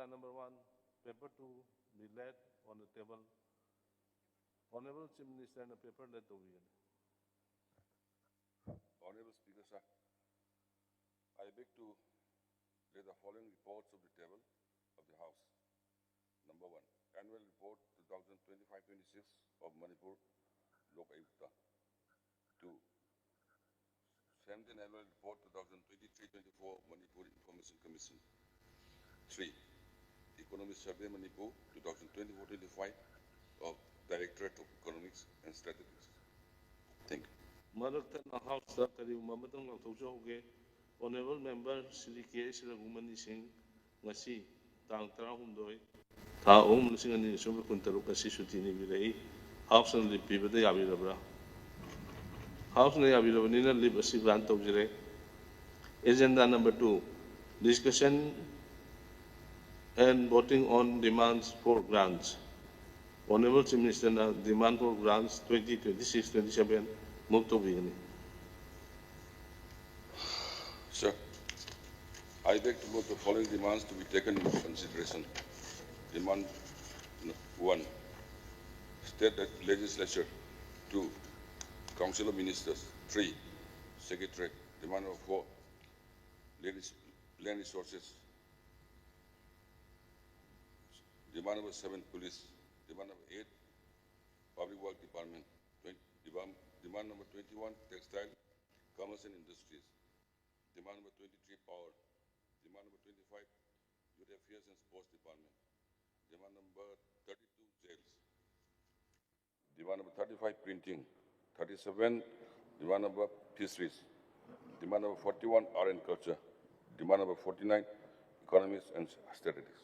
number 1, paper 2 be laid on the table. Honorable Chief Minister and the paper laid to be. Honorable Speaker, sir, I beg to lay the following reports of the table of the House. Number 1, Annual Report 2025-26 of Manipur Lok Ayukta. 2, 17th Annual Report 2023-24 Manipur Information Commission. 3, Economic Survey Manipur 2024-25 of Directorate of Economics and Statistics. Thank you. Maraktan House Secretary Mamatang Tojoge, Honorable Member Sri K. Siragumani Singh, Nasi, Tang Trahundoi, Taum Singani Sumba Kuntaruka Sutini Vilay, House and the people de Avirabra. House and the Aviravina live a Siglant of Jire. Agenda number 2, discussion and voting on demands for grants. Honorable Chief Minister, demand for grants 2026-27. Move to begin. Sir, I beg to vote the following demands to be taken into consideration. Demand 1, State Legislature. 2, Council of Ministers. 3, Secretary. Demand number 4, Land Resources. Demand number 7, Police. Demand number 8, Public Work Department. Demand number 21, Textile, Commerce and Industries. Demand number 23, Power. Demand number 25, Youth Affairs and Sports Department. Demand number 32, Jails. Demand number 35, Printing. 37, demand number Fisheries. Demand number 41, Art and Culture. Demand number 49, Economics and Statistics.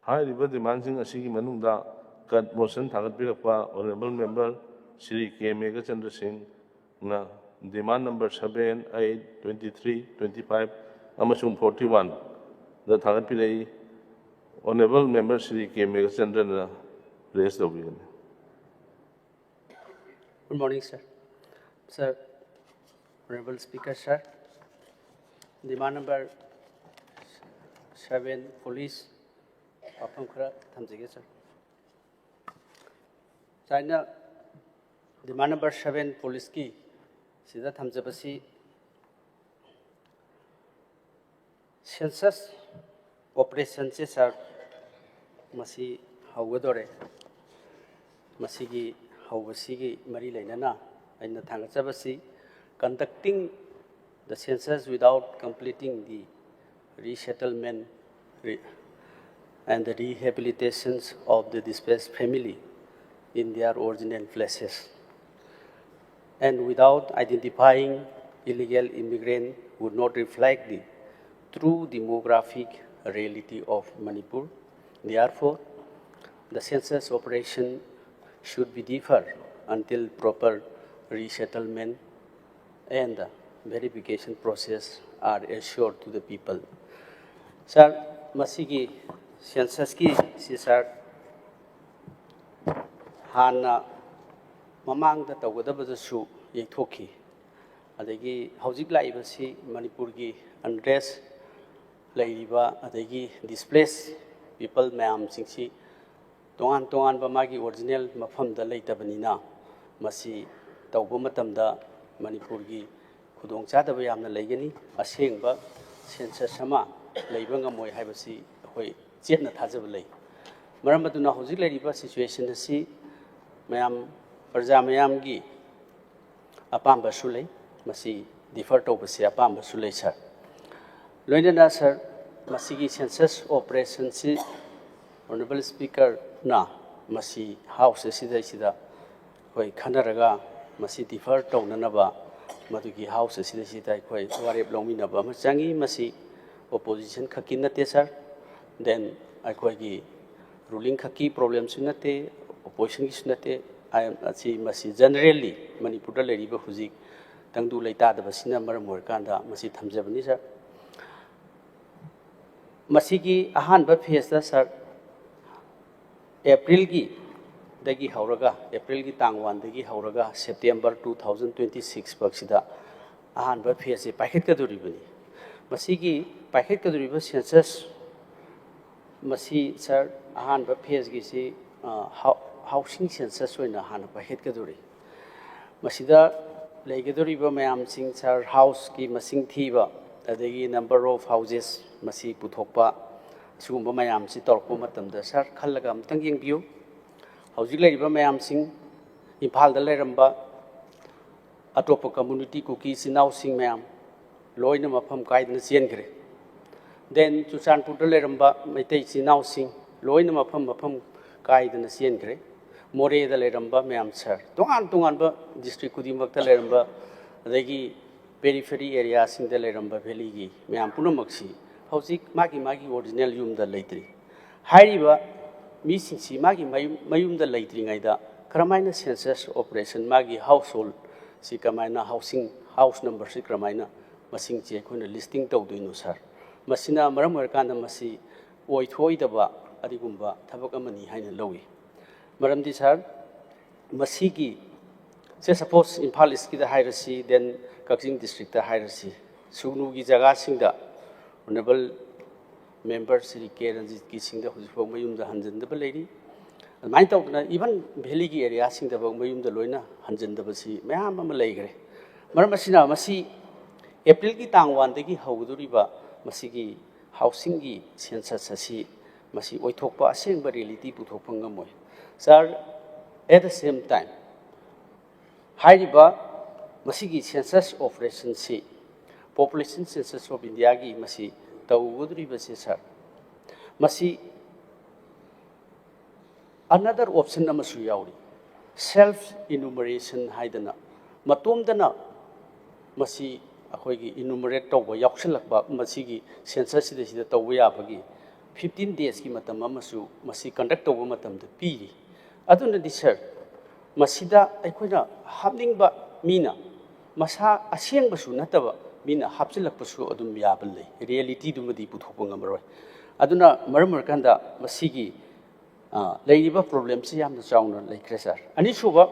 High river demanding a Sigi Manunda, cut motion target Pilapa, Honorable Member Sri K. Megachandra Singh, demand number 7, 8, 23, 25, Amasum 41. The target Pilay, Honorable Member Sri K. Megachandra raised the wheel. Good morning, sir. Sir, Honorable Speaker, sir. Demand number 7, Police. Sir. China demand number 7 police ki sida thamjabasi census operation se sir masi haugadore masigi haubasigi mari lainana aina thangachabasi conducting the census without completing the resettlement and the rehabilitations of the displaced family in their original places. And without identifying illegal immigrants would not reflect the true demographic reality of Manipur. Therefore, the census operation should be deferred until proper resettlement and the verification process are assured to the people. Sir, masigi census ki si sir hana mamang da tawgadaba su yekthokhi adagi hojik laiba si Manipur gi unrest laiba adagi displaced people mayam singsi tongan ba magi original mafam da laitabanina masi tawba matamda Manipur gi khudong chadaba yamna laigani asengba census sama laiba ngamoi haibasi hoi Jetna Tazabale. Maramaduna Hosila River situation the sea, Mayam Perzamayamgi, Apamba Sule, Masi, deferred over Sia Pamba Sule, sir. Loinana, sir, Masigi census operation, Honorable Speaker, na, Masi House Sida, Hoi Kanaraga, Masi deferred Tonanaba, Maduki House Sida, Hoi, Warrior Blominaba, Masangi, Masi, opposition Kakina Tesar. Then I quite ruling kaki problems in a opposition is not I am generally Manipur River Huzik, Tangu Leta, the Basina Maramurkanda, Masi Tamjabanisa Masigi Ahan Bafiesta, sir April Gi, Degi Hauraga, April Gi Tangwan, Degi Hauraga, September 2026, Baxida Ahan Bafiesta, Paket Kaduribani Masigi, Paket Kaduriba census. masi sir ahan ba phase gi si housing census oina han ba het kaduri masida legaduri ba mayam sing sir house ki masing thiba adagi number of houses masi puthokpa sugumba mayam si torko matamda sir khallaga amtang yengbiu hauji leiba mayam sing Imphal da leiramba atopa community kuki sinau sing mayam loina mafam kaidna siengre then Chusanpur da leiramba maitai sinau sing loina mafam kaidna siengre more da leiramba mayam sir tungan ba district kudimak da leiramba adagi periphery area sing da leiramba valley gi mayam punamaksi hauji magi original yum da leitri hairiba mi singsi magi mayum da leitri ngaida Kramaina census operation magi household si kramaina housing house number si kramaina masing che khona listing tawduino sir masina maram kana masi oithoi daba adigumba thabak amani haina lowi maramdi sir masigi se suppose Imphal is ki da hairasi then Kakjing district da hairasi sugnu gi jaga singda honorable member Sri K Ranjit ki singda hujifo mayum da hanjan da leiri माइन तौदना इवन valley की area Singh दबग मयुम the लोइना हंजन दबसी मयाम अम लेगरे मरम मसिना मसी April की तांग 1 दगी हौदुरिबा मसी की housing की census असी मसी ओइथोकपा असेंग रियलिटी पुथोकपा ngमोय sir at the same time हाइरिबा मसी की सेंसस ऑपरेशन सी पॉपुलेशन सेंसस ऑफ इंडिया की मसी तौदुरिबा से सर मसी Another option namasu yauri self enumeration haidana matomdana masi akhoigi enumerate tawba yauksilakba masigi census sida tawba yabagi 15 days ki matam amasu masi conduct tawba matamda piri aduna di sir masida aikhoina hapningba mina masa asengbasu nataba mina hapsilakpasu adum yabalai reality dumadi puthokpa ngamaroi aduna maramurkanda masigi leiba problem si yamna chauna leikre sir ani suba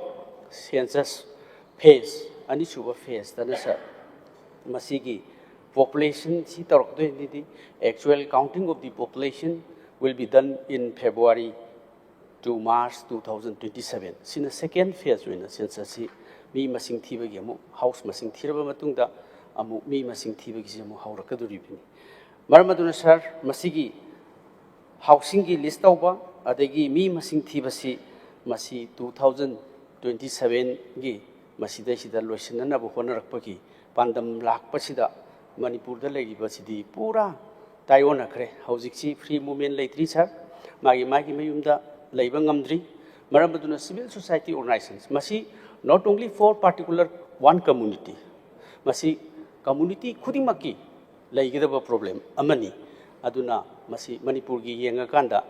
census phase ani suba phase tana sir masigi population si torok the actual counting of the population will be done in February to March 2027 sina second phase wina census si mi masing thiba gi amu house masing thiraba matungda amu mi masing thiba gi amu haurakaduribini marmaduna sir masigi housing gi list tawba adagi mi masing thibasi masi 2027 gi masida sida loisana bu honarakpagi pandam lakpasida Manipur da legiba sidi pura tayona khre haujiksi free movement leitri sir magi mayumda leiba ngamdri maramduna civil society organizations masi not only for particular one community masi community khudimaki leigidaba problem amani aduna masi Manipur gi yenga kanda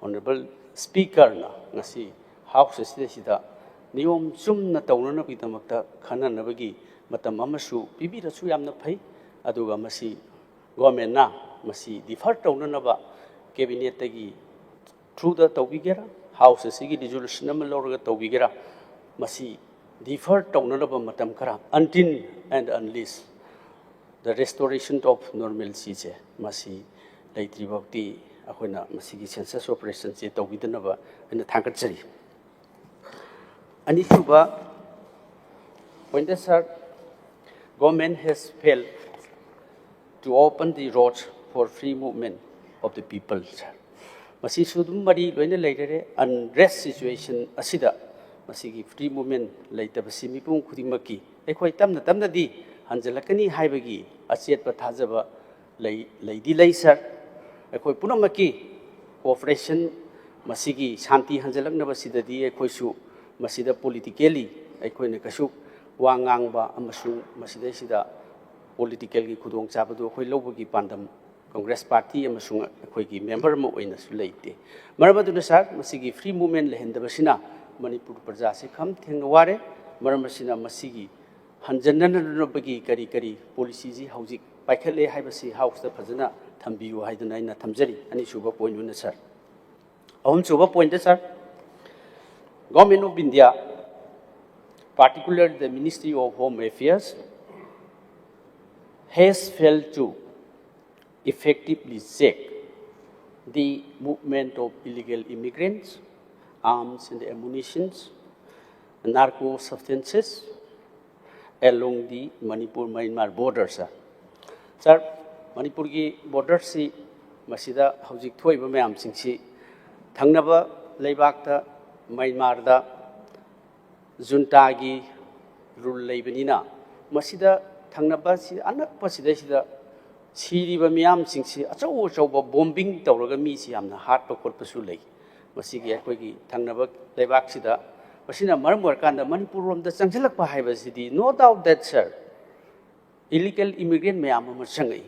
Honorable Speaker na ngasi House sida niyom chumna tawnana bidamakta khana bagi matam amasu bibira su yamna phai aduga masi government na masi defer tawnana ba cabinet tagi through the tawbigera House sigi resolution am lorga tawbigera masi defer tawnana ba matam kara until and unless the restoration of normalcy je masi leitri bakti akhona masigi census operation che tawbidanaba ana thangkachari ani suba when the sir government has failed to open the roads for free movement of the people masi sudum mari loina leire unrest situation asida masigi free movement leitabasi mipum khudimaki ekhoi tamna di hanjalakani haibagi achet pathajaba leidi lei sir ekhoi punamaki cooperation masigi shanti hanjalaknaba sidadi ekhoisu masida politically ekhoine kasu wangangba amasu masida sida political gi khudong chabadu ekhoi lobagi pandam Congress party amasung ekhoi gi member mo oina su leite marabaduna sar masigi free movement lehendabasina Manipur praja se kham thengware maramasina masigi hanjanna bagi kari policy ji haujik paikhle haibasi house da phajana thambiu haiduna ina thamjari ani suba point una sir ahum suba point sir government of India particularly the Ministry of Home Affairs has failed to effectively check the movement of illegal immigrants, arms and ammunition, narco substances along the Manipur-Myanmar border, sir. Sir, Manipur ki border si masida hojik thoi ba mayam sing si thangnaba leibak ta Myanmar da junta gi rule leibanina masida thangnaba si anak pasida sida siri ba mayam sing si achau achau ba bombing tawraga mi si amna hat pa khot pa su lei masigi akoi gi thangnaba leibak sida masina maram warkanda Manipur rom da changjalak pa haiba sidi no doubt that sir illegal immigrant mayam ma changai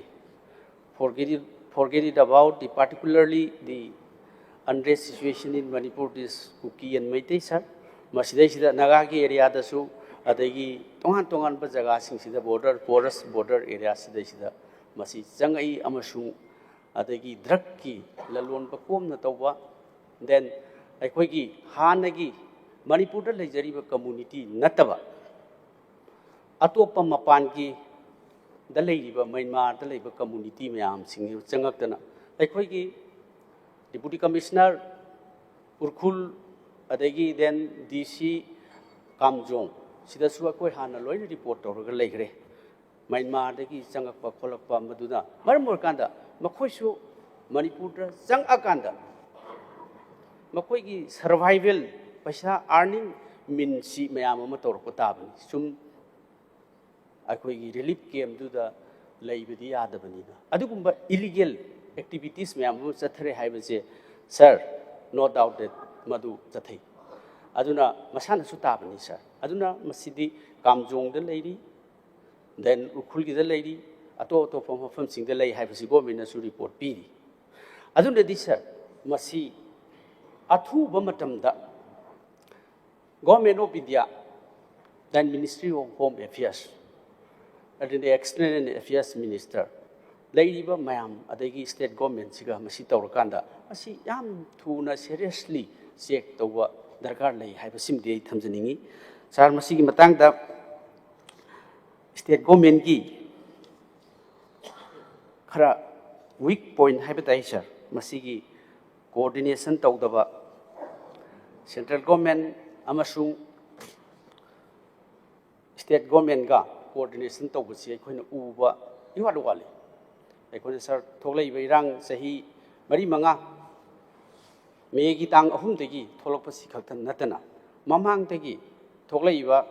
forget it about the particularly the unrest situation in Manipur this Kuki and Meitei sir masidai sida Nagagi area da su adagi tongan ba jaga sing sida border area sida sida masi changai amasung adagi drug ki lalon ba kom na tawba then aikoi gi hanagi Manipur da lejari ba community nataba atopa mapan ki da leiba Myanmar da leiba community mayam sing changaktana aikoi gi Deputy Commissioner Urkhul adagi then DC Kamjong sida su akoi hana loi report tawraga leigre Myanmar dagi changakpa kholakpa maduna maramor kanda makhoi su Manipur da changakanda makhoi gi survival paisa earning means si mayam ama tawrako tabani sum akoi gi relief camp du da leibadi yadabani adugumba illegal activities mayam chathare haibase sir no doubt that madu chathai aduna masana su tabani sir aduna masidi Kamjong da leiri then Ukhul gi da leiri ato mafam sing da lei haibase government su report piri aduna di sir masi athu ba matam da government of India then Ministry of Home Affairs and the External Affairs Minister Lady Mayam, Adagi state government, Siga, Masita or Kanda, Asi Yam Tuna seriously check the work, Dargarley, have a sim day Tamsaningi, Sarmasigi Matanga state government gi Kara weak point habitation, Masigi coordination Tawdaba central government Amasung state government ga coordination Tawasi, Uba, you are the Wally. Aikoi sir tholai beirang sahi mari manga megi tang ahum tegi tholokpasi khaktan natana mamang tegi tholai ba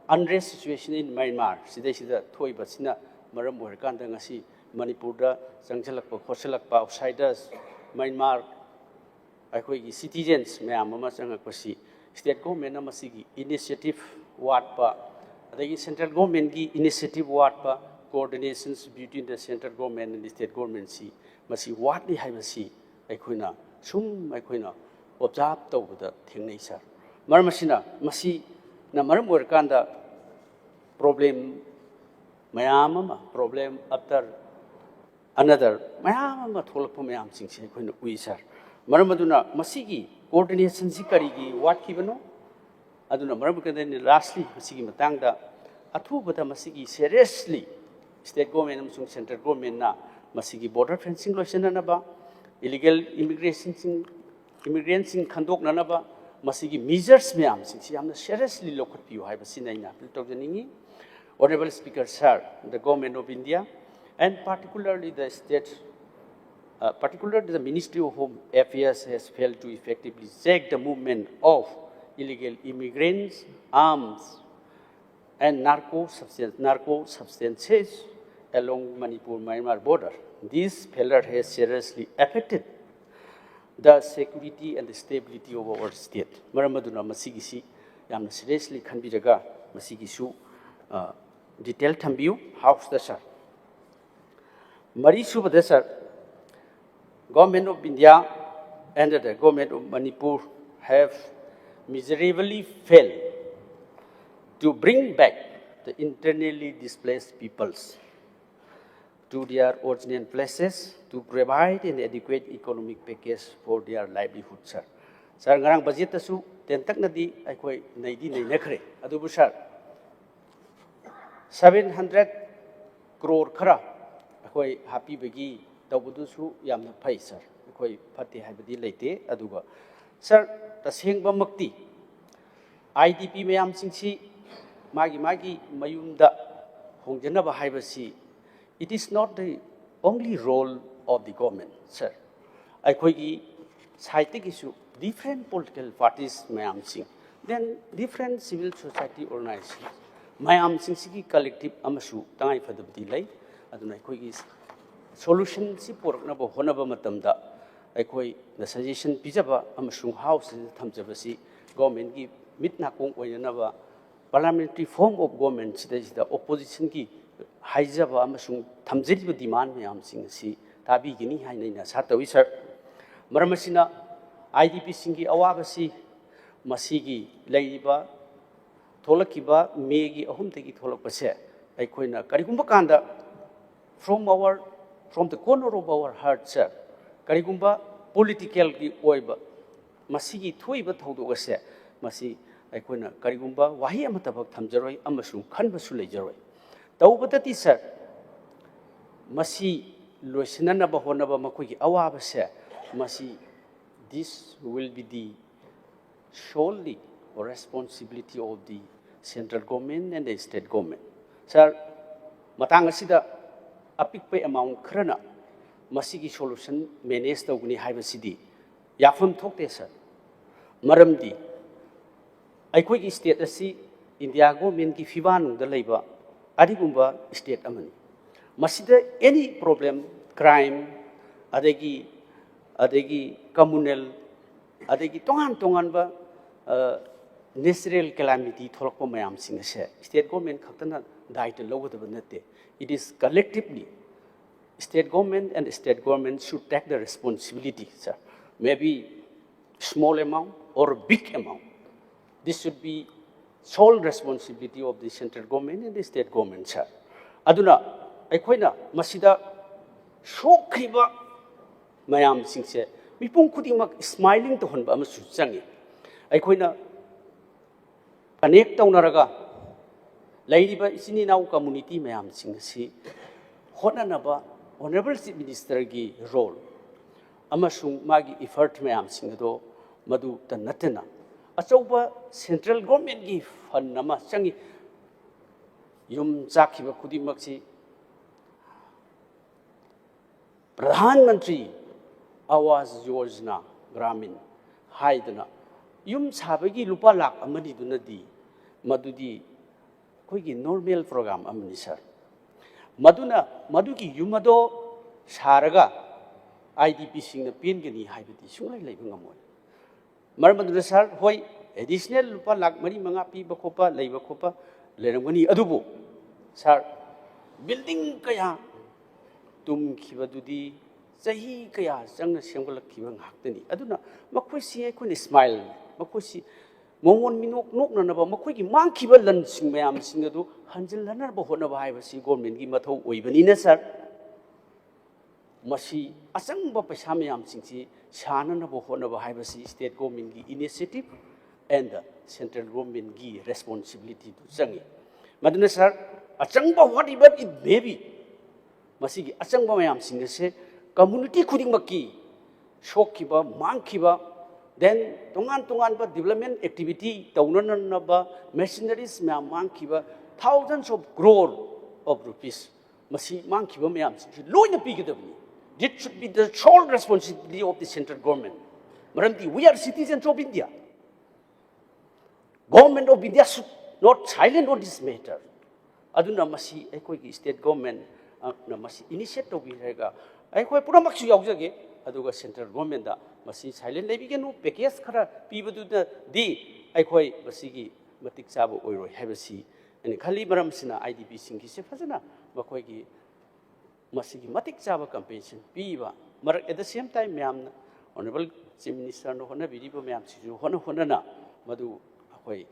unrest situation in Myanmar sida thoi basina maram oirkan da ngasi Manipur da changjalakpa khosalakpa outsiders Myanmar aikoi gi citizens mayam ama changakpasi state government amasigi initiative watpa adagi central government gi initiative watpa coordinations between the central government and the state government si masi watli haibasi aikhoina sum aikhoina observe tawda thingnei sir marmasina masi na maram workanda problem mayam ama problem after another mayam ama tholakpa mayam sing si aikhoina ui sir maramaduna masigi coordination si karigi wat kibano aduna maram kanda lastly masigi matangda athubata masigi seriously state government and central government na masigi border fencing loisana na ba illegal immigrants in khandok na ba masigi measures mayam sing si amna seriously lokhat piu hai basina ina tawjaningi honorable speaker sir the government of India and particularly the state particularly the Ministry of Home Affairs has failed to effectively check the movement of illegal immigrants, arms and narco substances along Manipur-Myanmar border. This failure has seriously affected the security and the stability of our state. Maramaduna masigisi yamna seriously khanbiraga masigisu detail thambiu house da sir. Mari subada sir government of India and the government of Manipur have miserably failed to bring back the internally displaced peoples to their original places to provide an adequate economic package for their livelihood, sir. Sir, ngarang budget su tentak na di ay koy naidi nainakre. Adubo sir, 700 crore khara akoy happy bagi tawbudu su yamna pay, sir. ꯑꯩꯈꯣꯏ ꯐꯠꯇꯦ ꯍꯥꯏꯕꯗꯤ ꯂꯩꯇꯦ ꯑꯗꯨꯒ sir ꯇꯁꯦꯡꯕꯃꯛꯇꯤ IDP ꯃꯌꯥꯝꯁꯤꯡꯁꯤ ꯃꯥꯒꯤ ꯃꯌꯨꯝꯗ ꯍꯣꯡꯖꯅꯕ ꯍꯥꯏꯕꯁꯤ it is not the only role of the government, sir. ꯑꯩꯈꯣꯏꯒꯤ ꯁꯥꯏꯠꯇꯒꯤꯁꯨ different political parties ꯃꯌꯥꯝꯁꯤꯡ then different civil society organizations ꯃꯌꯥꯝꯁꯤꯡꯁꯤꯒꯤ collective ꯑꯃꯁꯨ ꯇꯉꯥꯏꯐꯗꯕꯗꯤ ꯂꯩ ꯑꯗꯨꯅ ꯑꯩꯈꯣꯏꯒꯤ ꯁꯣꯂꯨꯁꯟꯁꯤ ꯄꯨꯔꯛꯅꯕ ꯍꯣꯠꯅꯕ ꯃꯇꯝꯗ ꯑꯩꯈꯣꯏꯅ ꯁꯖꯦꯁꯟ ꯄꯤꯖꯕ ꯑꯃꯁꯨꯡ ꯍꯥꯎꯁꯁꯤꯗ ꯊꯝꯖꯕꯁꯤ ꯒꯣꯔꯃꯦꯟꯒꯤ ꯃꯤꯠ ꯅꯥꯀꯣꯡ ꯑꯣꯏꯅꯅꯕ parliamentary form of government ꯁꯤꯗꯩꯁꯤꯗ oppositionꯒꯤ ꯍꯥꯏꯖꯕ ꯑꯃꯁꯨꯡ ꯊꯝꯖꯔꯤꯕ ꯗꯤꯃꯥꯟ ꯃꯌꯥꯝꯁꯤꯡ ꯑꯁꯤ ꯇꯥꯕꯤꯒꯅꯤ ꯍꯥꯏꯅ ꯑꯩꯅ ꯑꯁꯥ ꯇꯧꯏ ꯁꯔ ꯃꯔꯝ ꯑꯁꯤꯅ IDPꯁꯤꯡꯒꯤ ꯑꯋꯥꯕꯁꯤ ꯃꯁꯤꯒꯤ ꯂꯩꯔꯤꯕ ꯊꯣꯛꯂꯛꯈꯤꯕ ꯃꯦꯒꯤ 3ꯗꯒꯤ ꯊꯣꯛꯂꯛꯄꯁꯦ ꯑꯩꯈꯣꯏꯅ ꯀꯔꯤꯒꯨꯝꯕ ꯀꯥꯟꯗ from the corner of our heart, sir, karigumba political ki oiba masigi thoiba thodo ase masi aikona karigumba wahi amatabak thamjaroi amasung khanbasu leijaroi tawbadati sir masi loisinana ba honaba makoi ki awaba se masi this will be the solely responsibility of the central government and the state government, sir. Matang asida apikpe amount khrana masigi solution manage tawgni haibasidi yafam thokte sir maramdi aikoi gi state asi India government ki fiban da leiba adigumba state amani masida any problem crime adegi communal adegi tongan ba natural calamity tholakpa mayam sing ase state government khaktana diet lowdaba nate it is collectively state government and state government should take the responsibility, sir. Maybe small amount or big amount. This should be sole responsibility of the central government and the state government, sir. Aduna, aikoina masida shokriba mayam singse mipung khudingmak smiling to honba amasu changi. Aikoina connect taunaraga lairiba isini nau community mayam singsi honanaba Honorable Chief Minister ki role amasung magi effort mayam singdo madu tanatena achauba central government ki fund nama changi yum chakhiba khudimakchi Pradhan Mantri Awas Yojana Gramin haidana yum sabagi lupa lak amani dunadi madudi koigi normal program amani sir Maduki Yumado Saraga IDP sing the Pingani Hybidi Sungai Labour. Marmadura sir, why additional Lupa Lak Mari Mangapi Bacopa, Labor Copa, Leramani Adubo. Sir, building Kaya Tum Kivadudi, Sahi Kaya, Sang Shangal Kivan Haktani. Aduna, Makwisi, I couldn't smile. Makwisi, Momon Minok, Noknaba, Makwiki, Monkey Vallan Sing Mayam Singadu. Hanjil lanar ba hona ba haibasi government gi mathau oibanina sir masi asang ba paisa mayam singsi shanana ba hona ba haibasi state government gi initiative and the central government gi responsibility to changi maduna sir asang ba whatever it may be masi gi asang ba mayam singse community khuding makki shokkiba mangkiba then tongan ba development activity taunana ba machineries mayam mangkiba thousands of crore of rupees. Masi manki mayam loina pigadabni. This should be the sole responsibility of the central government. Maramdi, we are citizens of India. Government of India should not silent on this matter. Aduna masi ekoi state government na masi initiate of Biraga. Ekoi pura maksu yaujage aduga central government da masi silent lebigenu package khara pibadu da di ekoi masigi matik sabu oiro habasi. And Kali Maramsina IDP Singi Sefazana, Makoigi Masigi Matik Java compensation, Piva. But at the same time, Yam, Honorable Chief Minister, no Hona Vidibo Mayam, Hona Honana, Madu Akoi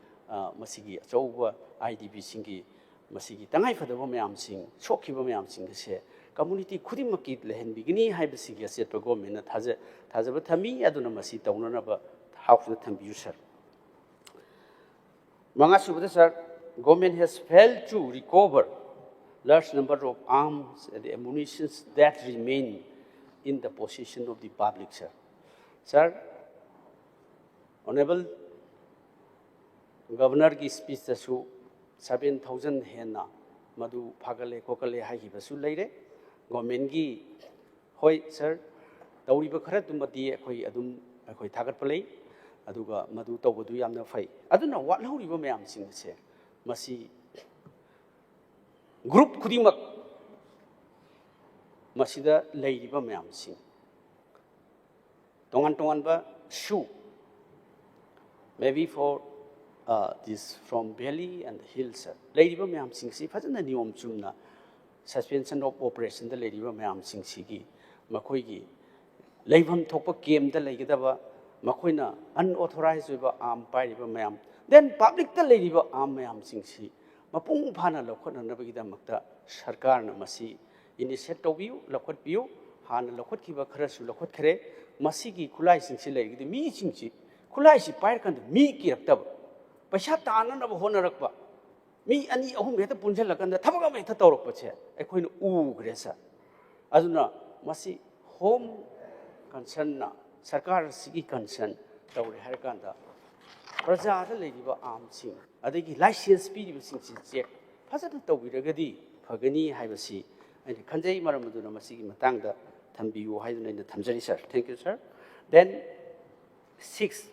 Masigi, Chowa, IDP Singi, Masigi, Tangai for the Womayam Sing, Choki Womayam Sing, say, community Kudimakit, Lehen Bigini, Hibasigi, set to government at Tazabatami, Adonamasi, Taunaba, half the Tambuser. Mangasu, sir. Government has failed to recover large number of arms and ammunition that remain in the possession of the public, sir. Sir, Honorable Governor ki speech tasu 7,000 henna madu phagale kokale hai basu leire government gi hoi sir tawriba khara tumati ekhoi adum ekhoi thagat palei aduga madu tawbodu yamna fai aduna watlhoriba mayam sing se masi group khudimak masida leiriba mayam sing tongan tongan ba shoe maybe for this from Valley and Hills. Lady Mayam Singh Si, Fazana Niom Chumna, suspension of operation, the Lady Mayam Singh Sigi, Makoigi, Lavam Topa came the Lagadava, Makoina, unauthorized with arm by Mayam. Then public the Lady Arm Mayam Singh Si, Mapung Pana Lokot Navigida Makta, Sharkarna Masi, initiate of you, Lokot View, Han Lokot Kiva Krasu Lokot Kre, Masigi Kulai Singh Si, the me Singh Si, Kulai Si Pirkan, me Kirtab. Pasha Tana of Honorakba. Me and the Ohumeta Punjalakan, the Tabaka Toropache, a queen Gresa. Azuna, Masi, home concern, Sarkar Siki concern, Tauri Harkanda. Praja, the lady of arm sing, I think license speed with sing check. Pasata Tawiragadi, Pagani, Hivasi, and the Kanjay Maramaduna Masiki Matanga, Tambiu, hidden in the Tamjari, sir. Thank you, sir. Then, 6.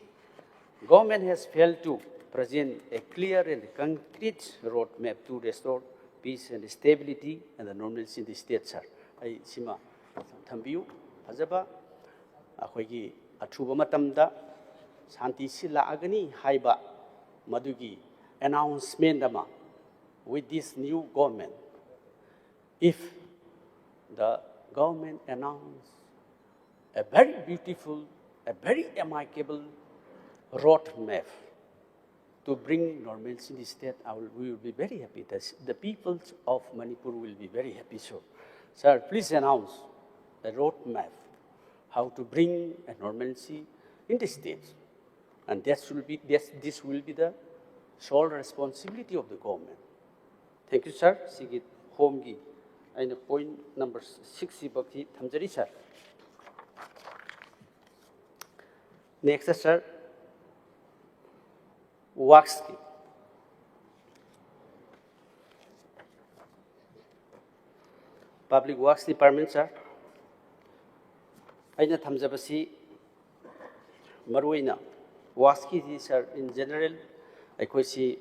Government has failed to present a clear and concrete roadmap to restore peace and stability and the normalcy in the state, sir. I sima thambiu fazaba akhoi athuba matamda shanti sila agani haiba madugi announcement ama with this new government. If the government announce a very beautiful, a very amicable roadmap to bring normalcy in the state, we will be very happy. The people of Manipur will be very happy. So, sir, please announce a roadmap how to bring a normalcy in the state. And this will be the sole responsibility of the government. Thank you, sir. Sigit Homgi. And point number 60 bakti thamjari, sir. Next, sir. Works. Public Works Department, sir. Aina thamjabasi maruina works ki sir in general aikoi si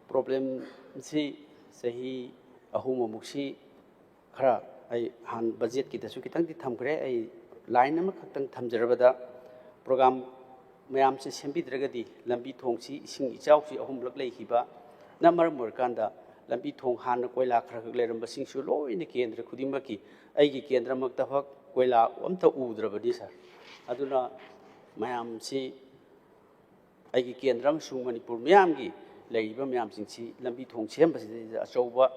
problem si sahi ahum muksi khara ai han budget ki dasu kitang di thamgre ai line ama khatang thamjarabada program mayam se sembidregadi lambi thongsi ising ichausi ahumlak leihiba namar morkanda lambi thong han koila khara leiramba singsu loina kendra khudimaki aigi kendra makta phak koila amta udrabadi sir aduna mayam si aigi kendram sung Manipur mayam gi leiba mayam singsi lambi thong sembasi achauba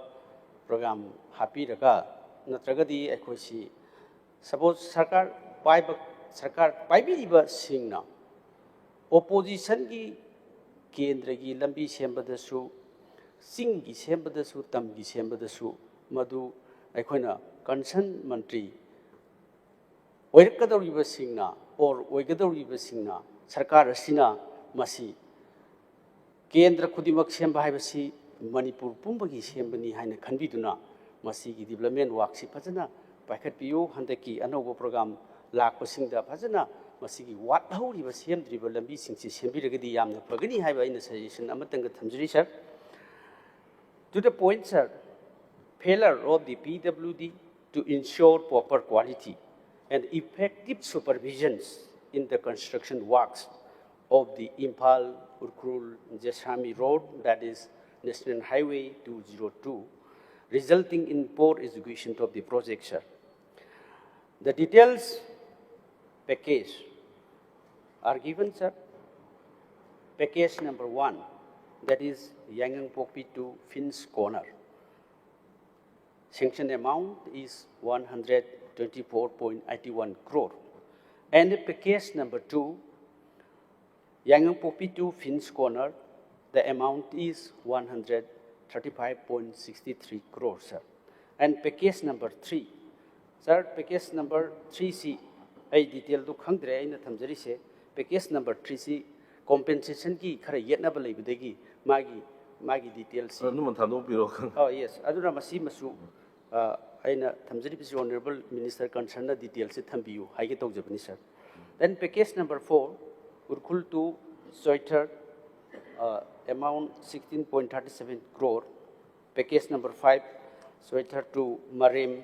program happy raga natragadi aikhoisi suppose sarkar paibiriba singna opposition ki kendra gi lambi sembadasu sing gi sembadasu tam gi sembadasu madu aikhoina concern mantri oirkadoriba singna or oigadoriba singna sarkar asina masi kendra khudimak semba haibasi Manipur pumbagi sembani haina khanbiduna masi gi development work si phajana paikhat piu handaki anobo program lakpasingda phajana masigi wat hawriba semdriba lambi singsi sembiragadi yamna pagani haiba ina suggestion amatanga thamjari sir. To the point, sir, failure of the PWD to ensure proper quality and effective supervisions in the construction works of the Imphal Urkrul Jasami Road, that is National Highway 202, resulting in poor execution of the project, sir. The details package are given, sir. Package number 1, that is Yangang Pokpi to Finn's Corner. Sanction amount is 124.81 crore. And package number 2, Yangang Pokpi to Finn's Corner, the amount is 135.63 crore, sir. And package number 3, Sir, package number 3C, I detail to Kangre in the Tamjarise, package number 3C, compensation ki Kara Yetna Balibudegi, Magi details. Oh, yes, Aduna Masimasu, Aina Tamjaripis Honorable Minister concerned the details at Tambiu, I get of Japanese, sir. Then package number 4, Urkul to Soiter, amount 16.37 crore. Package number 5, Soiter to Marim,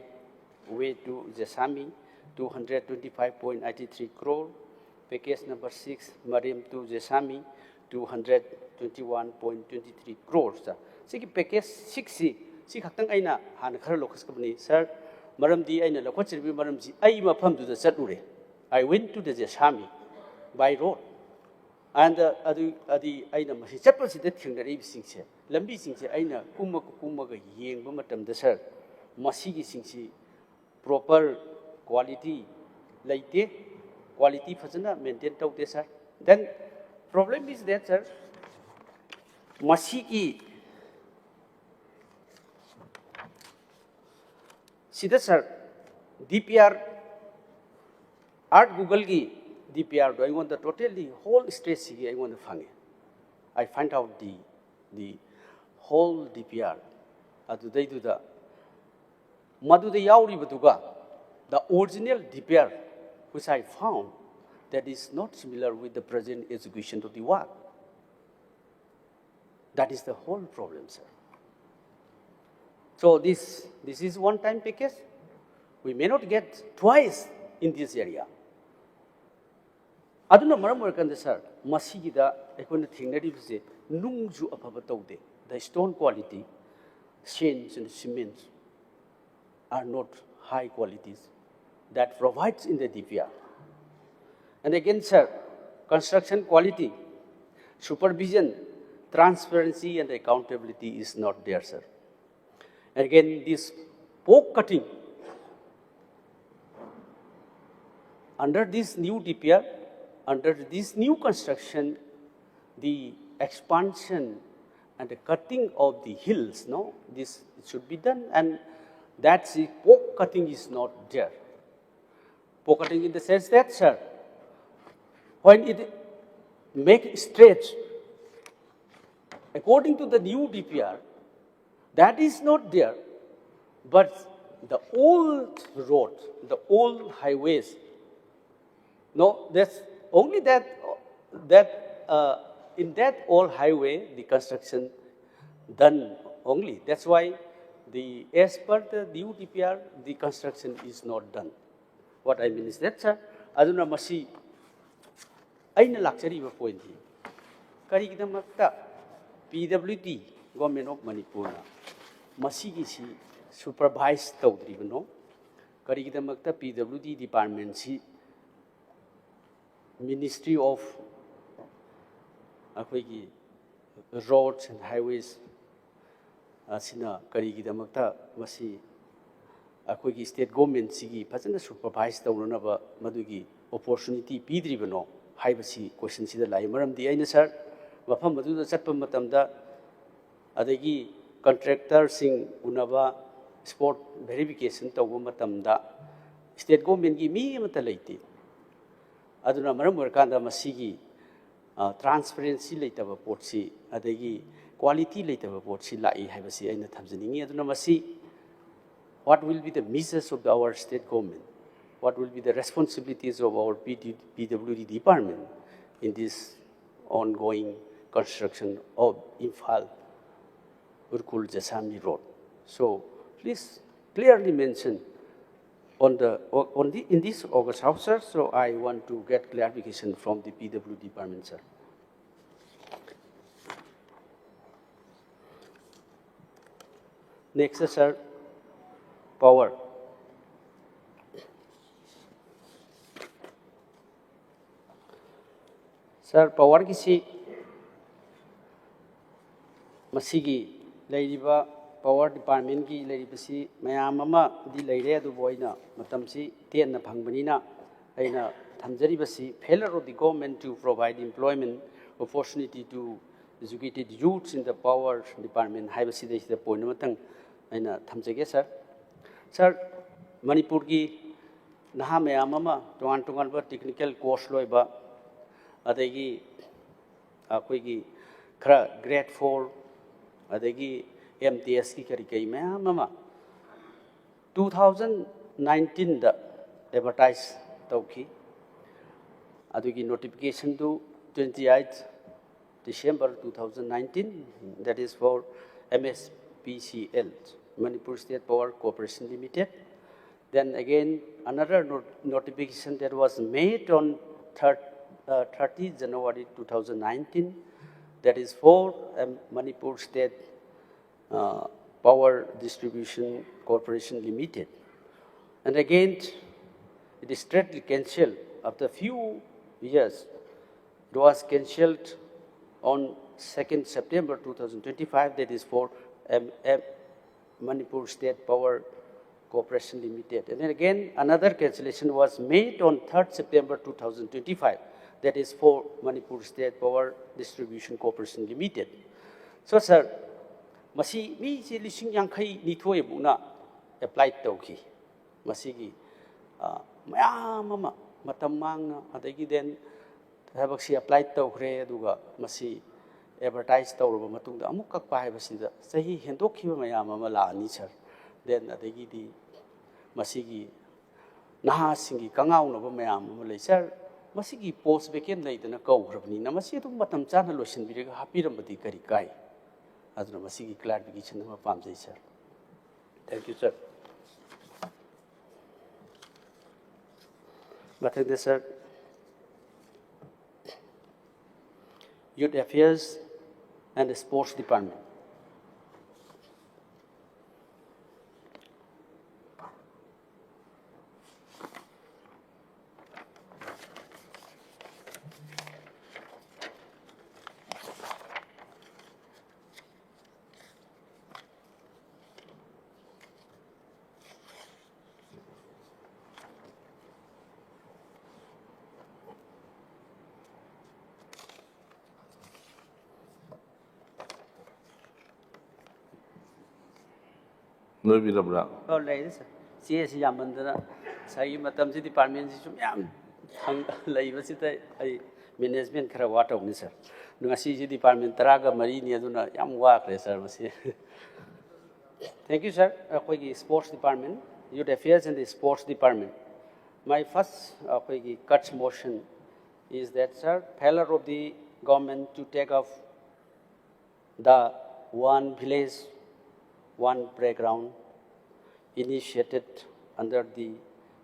way to Jasami, 225.83 crore. Package number 6, Marim to Jasami, 221.23 crores. Siki package 6C, si Haktang Aina, Hanakar Locus Company, sir, Maram di Aina, Lokochi, Maramzi, Aima Pum to the Sature. I went to the Jasami by road. And Adi Aina Masi, Chapas, the thing that Eve sings here. Lambi sings Aina, Kumaga, Ying, Bumatam, the sir, Masigi sings proper quality, like the quality Fazana maintained out there, sir. Then, problem is that, sir, Masigi, Sida, sir, DPR, Art Google gi DPR, I want the totally whole stress, I want to find it. I find out the whole DPR. Adu they do the Madu the Yauri Batuga, the original DPR, which I found that is not similar with the present execution to the work. That is the whole problem, sir. So this is one-time package. We may not get twice in this area. Aduna maram workanda sir, masigida ekona thingnaribse nungju afaba tawde. The stone quality, sands and cements are not high qualities that provides in the DPR. And again, sir, construction quality, supervision, transparency and accountability is not there, sir. And again, this pork cutting, under this new DPR, under this new construction, the expansion and the cutting of the hills, no, this should be done, and that's the pork cutting is not there. Pork cutting in the sense that, sir, when it make stretch, according to the new DPR, that is not there, but the old road, the old highways, no, that's only in that old highway, the construction done only. That's why as per the new DPR, the construction is not done. What I mean is that, sir, Aduna Masi, Aina luxury point. Karigdamakta, PWD, Government of Manipur, Masigi supervised Tawdribano, Karigdamakta, PWD Department, Ministry of Roads and Highways, Asina Karigdamakta, Masi, State Government, Sigi, Pazana supervised Tawranaba, Madugi, opportunity, Pidribano, Hibasi, question the Limaram, the Ainesar, Wapam Madu, the Sapamatamda, Adegi, contractor sing Unava, sport verification, Tawamatamda, State Government give me matalati. Aduna Maramurkanda Masigi, transparency later of Portsi, Adegi, quality later of Portsi Lai, Hibasi, and the Tanzania, Aduna Masi. What will be the missions of our state government? What will be the responsibilities of our PWD department in this ongoing construction of Imphal Urkul Jasami Road? So please clearly mention in this August House, sir. So I want to get clarification from the PWD department, sir. Next, sir. Power. Sir, power kisi masigi lairiba power department ki lairibasi mayam ama di laire adu boina matamsi ten na phangbanina aina thamjaribasi failure of the government to provide employment opportunity to educated youths in the power department haibasi the point matang aina thamjage, sir. Sir, Manipur ki naha mayam ama tongan ba technical course loiba adagi akoi ki khara grade 4 adagi MTS ki kari kai mayam ama 2019 da advertise tauki adugi notification to 28 December 2019, that is for MSPCL, Manipur State Power Corporation Limited. Then again, another notification that was made on 30 January 2019, that is for Manipur State Power Distribution Corporation Limited. And again, it is straightly cancelled after a few years. It was cancelled on 2nd September 2025, that is for Manipur State Power Corporation Limited. And then again, another cancellation was made on 3rd September 2025, that is for Manipur State Power Distribution Corporation Limited. So, sir, masi mi si lising yang kai nithoi buna applied tauki. Masi gi mayam matam mang adagi then habak si applied taukhre aduga masi advertise tawraba matungda amuk kak pa haibasida sahi hendokhiba mayam ama laani sir. Then adagi di masigi naha singi kangaunaba mayam ama lei sir. Masigi post vacant leidana kawhrabni na masi adu matam chana losin biriga hapirambadi kari kai aduna masigi clarification ama pamjai sir. Thank you, sir. Mathende sir, Youth Affairs and the Sports Department. Noi birabra. Oh, ladies, CS Yamandana, Sai Matam Department, Yam, Laivasita, management Karawata, Mr. Nungasi Department, Traga, Marine, Yaduna, Yam Wak, sir. Thank you, sir. Sports Department, Youth Affairs and the Sports Department. My first cuts motion is that, sir, failure of the government to take off the one village, one playground initiated under the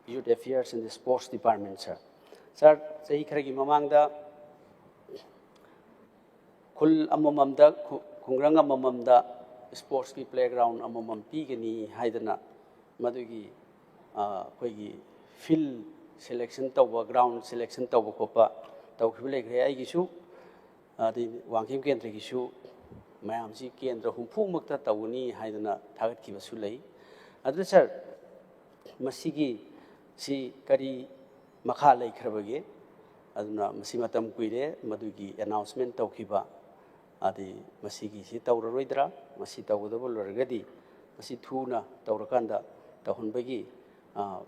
Youth Affairs and the Sports Department, sir. Sir, sahi kharagi mamangda khul amamamda khungrang amamamda sports ki playground amamam pigani haidana madugi koigi field selection tawba ground selection tawba kopa tawkhibele gre ai gisu di wangkhim kendra gisu mayam si kendra humphung makta tawuni haidana thagat ki basu lei adu sir masigi si kari makha lai khrabage aduna masi matam kuire madugi announcement tawkhiba adi masigi si tawraroidra masi tawgodabo lorgadi masi thuna tawrakanda tawhunbagi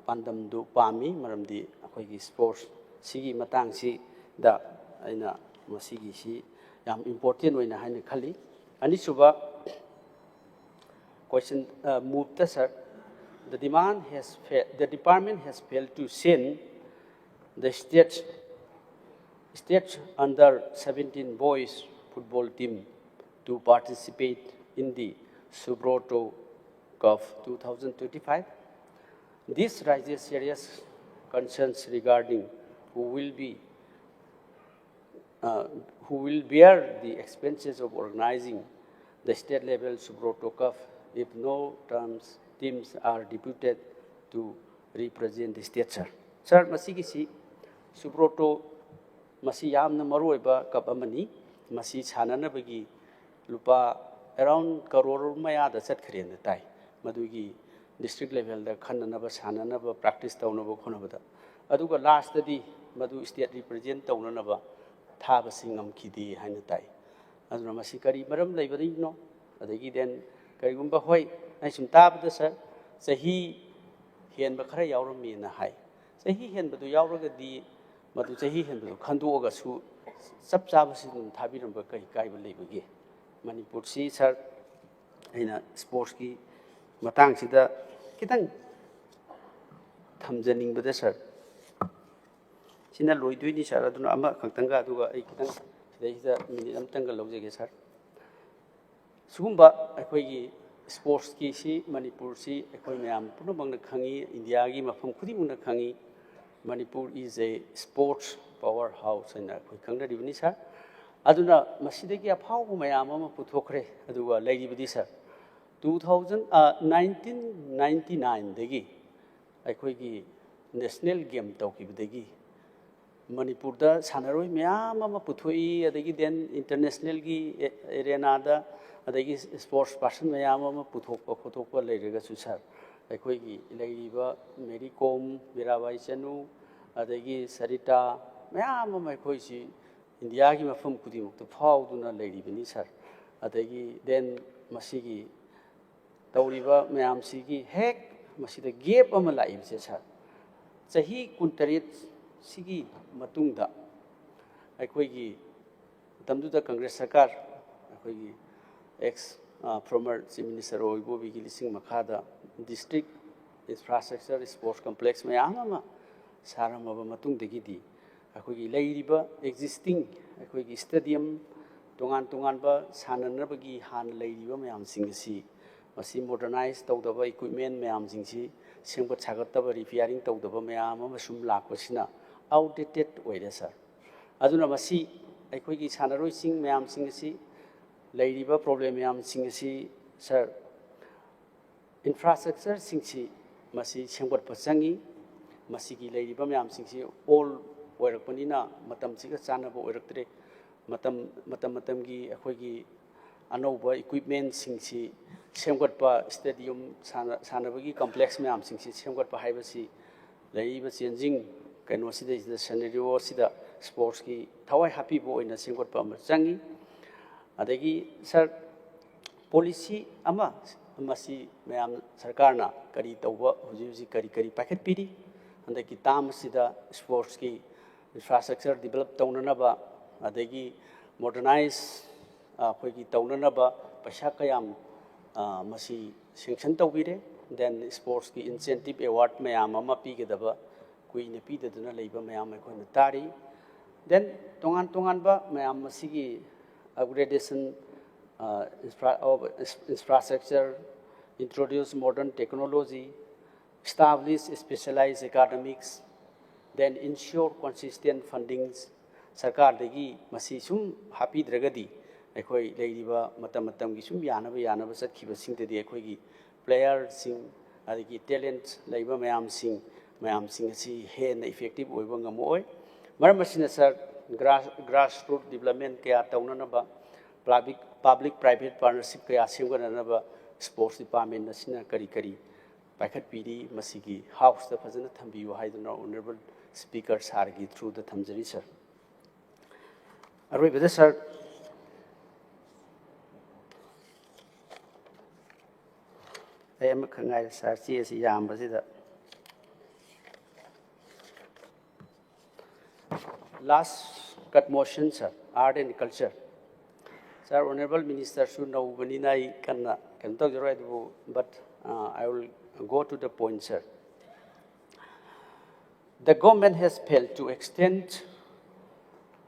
pandam du pami maramdi akhoi sports sigi matang si da aina masigi si yam important oina haina khali ani suba question move the sir. The department has failed to send the state under 17 boys football team to participate in the Subroto Cup 2025. This raises serious concerns regarding who will bear the expenses of organizing the state level Subroto Cup if no teams are deputed to represent the state, sir. Sir, masigi si Subroto masi yamna maruiba cup amani masi chanana bagi lupa around crore maya da sat khriyan tai madugi district level da khanna ba sanana ba practice tawna ba khona ba aduga last di madu state represent tawna ba tha ba singam khidi haina tai aduna masi kari maram leibari no adagi den karigumba hoi ai sum tab da sir sahi ꯍꯦꯟꯕ ꯈꯔ ꯌꯥꯎꯔꯝꯃꯦꯅ ꯍꯥꯏ ꯆꯍꯤ ꯍꯦꯟꯕꯗꯨ ꯌꯥꯎꯔꯒꯗꯤ ꯃꯗꯨ ꯆꯍꯤ ꯍꯦꯟꯕꯗꯨ ꯈꯟꯗꯣꯛꯑꯒꯁꯨ ꯆꯞ ꯆꯥꯕꯁꯤ ꯑꯗꯨꯝ ꯊꯥꯕꯤꯔꯝꯕ ꯀꯔꯤ ꯀꯥꯏꯕ ꯂꯩꯕꯒꯦ ꯃꯅꯤꯄꯨꯔꯁꯤ ꯁꯔ ꯑꯩꯅ ꯁ꯭ꯄꯣꯔꯠꯁꯀꯤ ꯃꯇꯥꯡꯁꯤꯗ ꯈꯤꯇꯪ ꯊꯝꯖꯅꯤꯡꯕꯗ ꯁꯔ ꯁꯤꯅ ꯂꯣꯏꯗꯣꯏꯅꯤ ꯁꯔ ꯑꯗꯨꯅ ꯑꯃꯈꯛꯇꯪꯒ ꯑꯗꯨꯒ ꯑꯩ ꯈꯤꯇꯪ ꯁꯤꯗꯩꯁꯤꯗ ꯃꯤꯅꯤꯠ ꯑꯃꯇꯪꯒ ꯂꯧꯖꯒꯦ ꯁꯔ ꯁꯤꯒꯨꯝꯕ ꯑꯩꯈꯣꯏꯒꯤ ꯁ꯭ꯄꯣꯔꯠꯁꯀꯤꯁꯤ ꯃꯅꯤꯄꯨꯔꯁꯤ ꯑꯩꯈꯣꯏ ꯃꯌꯥꯝ ꯄꯨꯝꯅꯃꯛꯅ ꯈꯪꯉꯤ ꯏꯟꯗꯤꯌꯥꯒꯤ ꯃꯐꯝ ꯈꯨꯗꯤꯡꯃꯛꯅ ꯈꯪꯉꯤ Manipur is A sports power house ꯍꯥꯏꯅ ꯑꯩꯈꯣꯏ ꯈꯪꯅꯔꯤꯕꯅꯤ ꯁꯔ ꯑꯗꯨꯅ ꯃꯁꯤꯗꯒꯤ ꯑꯐꯥꯎꯕ ꯃꯌꯥꯝ ꯑꯃ ꯄꯨꯊꯣꯛꯈ꯭ꯔꯦ ꯑꯗꯨꯒ ꯂꯩꯔꯤꯕꯗꯤ ꯁꯔ 1999ꯗꯒꯤ ꯑꯩꯈꯣꯏꯒꯤ ꯅꯦꯁꯅꯦꯜ ꯒꯦꯝ ꯇꯧꯈꯤꯕꯗꯒꯤ ꯃꯅꯤꯄꯨꯔꯗ ꯁꯥꯟꯅꯔꯣꯏ ꯃꯌꯥꯝ ꯑꯃ ꯄꯨꯊꯣꯛꯏ ꯑꯗꯒꯤ ꯗꯦꯟ ꯏꯟꯇꯔꯅꯦꯁꯅꯦꯜꯒꯤ ꯑꯦꯔꯦꯅꯥꯗ ꯑꯗꯒꯤ ꯁ꯭ꯄꯣꯔꯠꯁ ꯄꯥꯔꯁꯟ ꯃꯌꯥꯝ ꯑꯃ ꯄꯨꯊꯣꯛꯄ ꯈꯣꯠꯊꯣꯛꯄ ꯂꯩꯔꯒꯁꯨ ꯁꯔ ꯑꯩꯈꯣꯏꯒꯤ ꯂꯩꯔꯤꯕ ꯃꯦꯔꯤ ꯀꯣꯝ ꯃꯤꯔꯥꯕꯥꯏ ꯆꯅꯨ ꯑꯗꯒꯤ ꯁꯔꯤꯇꯥ ꯃꯌꯥꯝ ꯑꯃ ꯑꯩꯈꯣꯏꯁꯤ ꯏꯟꯗꯤꯌꯥꯒꯤ ꯃꯐꯝ ꯈꯨꯗꯤꯡꯃꯛꯇ ꯐꯥꯎꯗꯨꯅ ꯂꯩꯔꯤꯕꯅꯤ ꯁꯔ ꯑꯗꯒꯤ ꯗꯦꯟ ꯃꯁꯤꯒꯤ ꯇꯧꯔꯤꯕ ꯃꯌꯥꯝꯁꯤꯒꯤ ꯍꯦꯛ ꯃꯁꯤꯗ ꯒꯦꯞ ꯑꯃ ꯂꯥꯛꯏꯕꯁꯦ ꯁꯔ ꯆꯍꯤ 18 ꯁꯤꯒꯤ ꯃꯇꯨꯡꯗ ꯑꯩꯈꯣꯏꯒꯤ ꯃꯇꯝꯗꯨꯗ ꯀꯪꯒ꯭ꯔꯦꯁ ꯁꯔꯀꯥꯔ ꯑꯩꯈꯣꯏꯒꯤ ꯐꯣꯔꯃꯔ ꯆꯤꯐ ꯃꯤꯅꯤꯁꯇꯔ ꯑꯣꯏꯕꯣꯕꯤꯒꯤ ꯂꯤꯁꯤꯡ ꯃꯈꯥꯗ ꯗꯤꯁꯇ꯭ꯔꯤꯛ ꯏꯟꯐ꯭ꯔꯥꯁꯇ꯭ꯔꯛꯆꯔ ꯁ꯭ꯄꯣꯔꯠꯁ ꯀꯝꯄ꯭ꯂꯦꯛꯁ ꯃꯌꯥꯝ ꯑꯃ ꯁꯥꯔꯝꯃꯕ ꯃꯇꯨꯡꯗꯒꯤꯗꯤ ꯑꯩꯈꯣꯏꯒꯤ ꯂꯩꯔꯤꯕ ꯑꯦꯛꯖꯤꯁꯇꯤꯡ ꯑꯩꯈꯣꯏꯒꯤ ꯁ꯭ꯇꯦꯗꯤꯌꯝ ꯇꯣꯉꯥꯟ ꯇꯣꯉꯥꯟꯕ ꯁꯥꯟꯅꯅꯕꯒꯤ ꯍꯥꯟꯅ ꯂꯩꯔꯤꯕ ꯃꯌꯥꯝꯁꯤꯡ ꯑꯁꯤ ꯃꯁꯤ ꯃꯣꯗꯔꯅꯥꯏꯖ ꯇꯧꯗꯕ ꯏꯀ꯭ꯋꯤꯞꯃꯦꯟ ꯃꯌꯥꯝꯁꯤꯡꯁꯤ ꯁꯦꯝꯒꯠ ꯁꯥꯒꯠꯇꯕ ꯔꯤꯄꯤꯌꯥꯔꯤꯡ ꯇꯧꯗꯕ ꯃꯌꯥꯝ ꯑꯃ ꯁꯨꯝ ꯂꯥꯛꯄꯁꯤꯅ ꯑꯥꯎꯠꯗꯦꯇꯦꯠ ꯑꯣꯏꯔꯦ ꯁꯔ ꯑꯗꯨꯅ ꯃꯁꯤ ꯑꯩꯈꯣꯏꯒꯤ ꯁꯥꯟꯅꯔꯣꯏꯁꯤꯡ ꯃꯌꯥꯝꯁꯤꯡ ꯑꯁꯤ ꯂꯩꯔꯤꯕ ꯄ꯭ꯔꯣꯕ꯭ꯂꯦꯝ ꯃꯌꯥꯝꯁꯤꯡ ꯑꯁꯤ ꯁꯔ ꯏꯟꯐ꯭ꯔꯥꯁꯇ꯭ꯔꯛꯆꯔꯁꯤꯡꯁꯤ ꯃꯁꯤ ꯁꯦꯝꯒꯠꯄ ꯆꯪꯏ ꯃꯁꯤꯒꯤ ꯂꯩꯔꯤꯕ ꯃꯌꯥꯝꯁꯤꯡꯁꯤ ꯑꯣꯜ ꯑꯣꯏꯔꯛꯄꯅꯤꯅ ꯃꯇꯝꯁꯤꯒ ꯆꯥꯟꯅꯕ ꯑꯣꯏꯔꯛꯇ꯭ꯔꯦ ꯃꯇꯝꯒꯤ ꯑꯩꯈꯣꯏꯒꯤ ꯑꯅꯧꯕ ꯏꯀ꯭ꯋꯤꯞꯃꯦꯟꯁꯤꯡꯁꯤ ꯁꯦꯝꯒꯠꯄ ꯁ꯭ꯇꯦꯗꯤꯌꯝ ꯁꯥꯟꯅꯕꯒꯤ ꯀꯝꯄ꯭ꯂꯦꯛꯁ ꯃꯌꯥꯝꯁꯤꯡꯁꯤ ꯁꯦꯝꯒꯠꯄ ꯍꯥꯏꯕꯁꯤ ꯂꯩꯔꯤꯕ ꯆꯦꯟꯖꯤꯡ ꯀꯩꯅꯣꯁꯤꯗꯩꯁꯤꯗ ꯁꯦꯅꯦꯔꯤꯑꯣꯁꯤꯗ ꯁ꯭ꯄꯣꯔꯠꯁꯀꯤ ꯊꯋꯥꯏ ꯍꯥꯞꯄꯤꯕ ꯑꯣꯏꯅ ꯁꯦꯝꯒꯠꯄ ꯑꯃ ꯆꯪꯏ ꯑꯗꯒꯤ ꯁꯔ ꯄꯣꯂꯤꯁꯤ ꯑꯃ ꯃꯁꯤ ꯃꯌꯥꯝ ꯁꯔꯀꯥꯔꯅ ꯀꯔꯤ ꯇꯧꯕ ꯍꯧꯖꯤꯛ ꯀꯔꯤ ꯄꯥꯏꯈꯠꯄꯤꯔꯤ ꯍꯟꯗꯛꯀꯤ ꯇꯥꯝ ꯑꯁꯤꯗ ꯁ꯭ꯄꯣꯔꯠꯁꯀꯤ ꯏꯟꯐ꯭ꯔꯥꯁꯇ꯭ꯔꯛꯆꯔ ꯗꯤꯕꯦꯂꯞ ꯇꯧꯅꯅꯕ ꯑꯗꯒꯤ ꯃꯣꯗꯔꯅꯥꯏꯖ ꯑꯩꯈꯣꯏꯒꯤ ꯇꯧꯅꯅꯕ ꯄꯩꯁా ꯀꯌꯥꯝ ꯃꯁꯤ ꯁꯦꯡꯁꯟ ꯇꯧꯕꯤꯔꯦ ꯗꯦꯟ ꯁ꯭ꯄꯣꯔꯠꯁꯀꯤ ꯏꯟꯁꯦꯟꯇꯤꯞ ꯑꯦꯋꯥꯔꯗ ꯃꯌꯥꯝ ꯑꯃ ꯄꯤꯒꯗꯕ ꯀꯨꯏꯅ ꯄꯤꯗꯗꯨꯅ ꯂꯩꯕ ꯃꯌꯥꯝ ꯑꯩꯈꯣꯏꯅ ꯇꯥꯔꯤ ꯗꯦꯟ ꯇꯣꯉꯥꯟ ꯇꯣꯉꯥꯟꯕ ꯃꯌꯥꯝ ꯃꯁꯤꯒꯤ upgradation of infrastructure, introduce modern technology, establish specialized academics, then ensure consistent fundings. Sarkardagi masi sum happidragadi akhoi leiriba matamgi sum yanaba chatkibasingdadi akhoi player sing adagi talent leiba mayam sing asi hena effective oiba ngamoi maram asina sir grassroots development kaya taunanaba public private partnership kaya semgananaba sports department asina kari paikhatpiri masigi house da fazana thambiyu haiduna honorable speaker sargi through the thamjari sir aroi beda sir I am khangai sir chi asi yamba sida last cut motion sir art and culture sir honorable minister should know banina can talk right but I will go to the point sir the government has failed to extend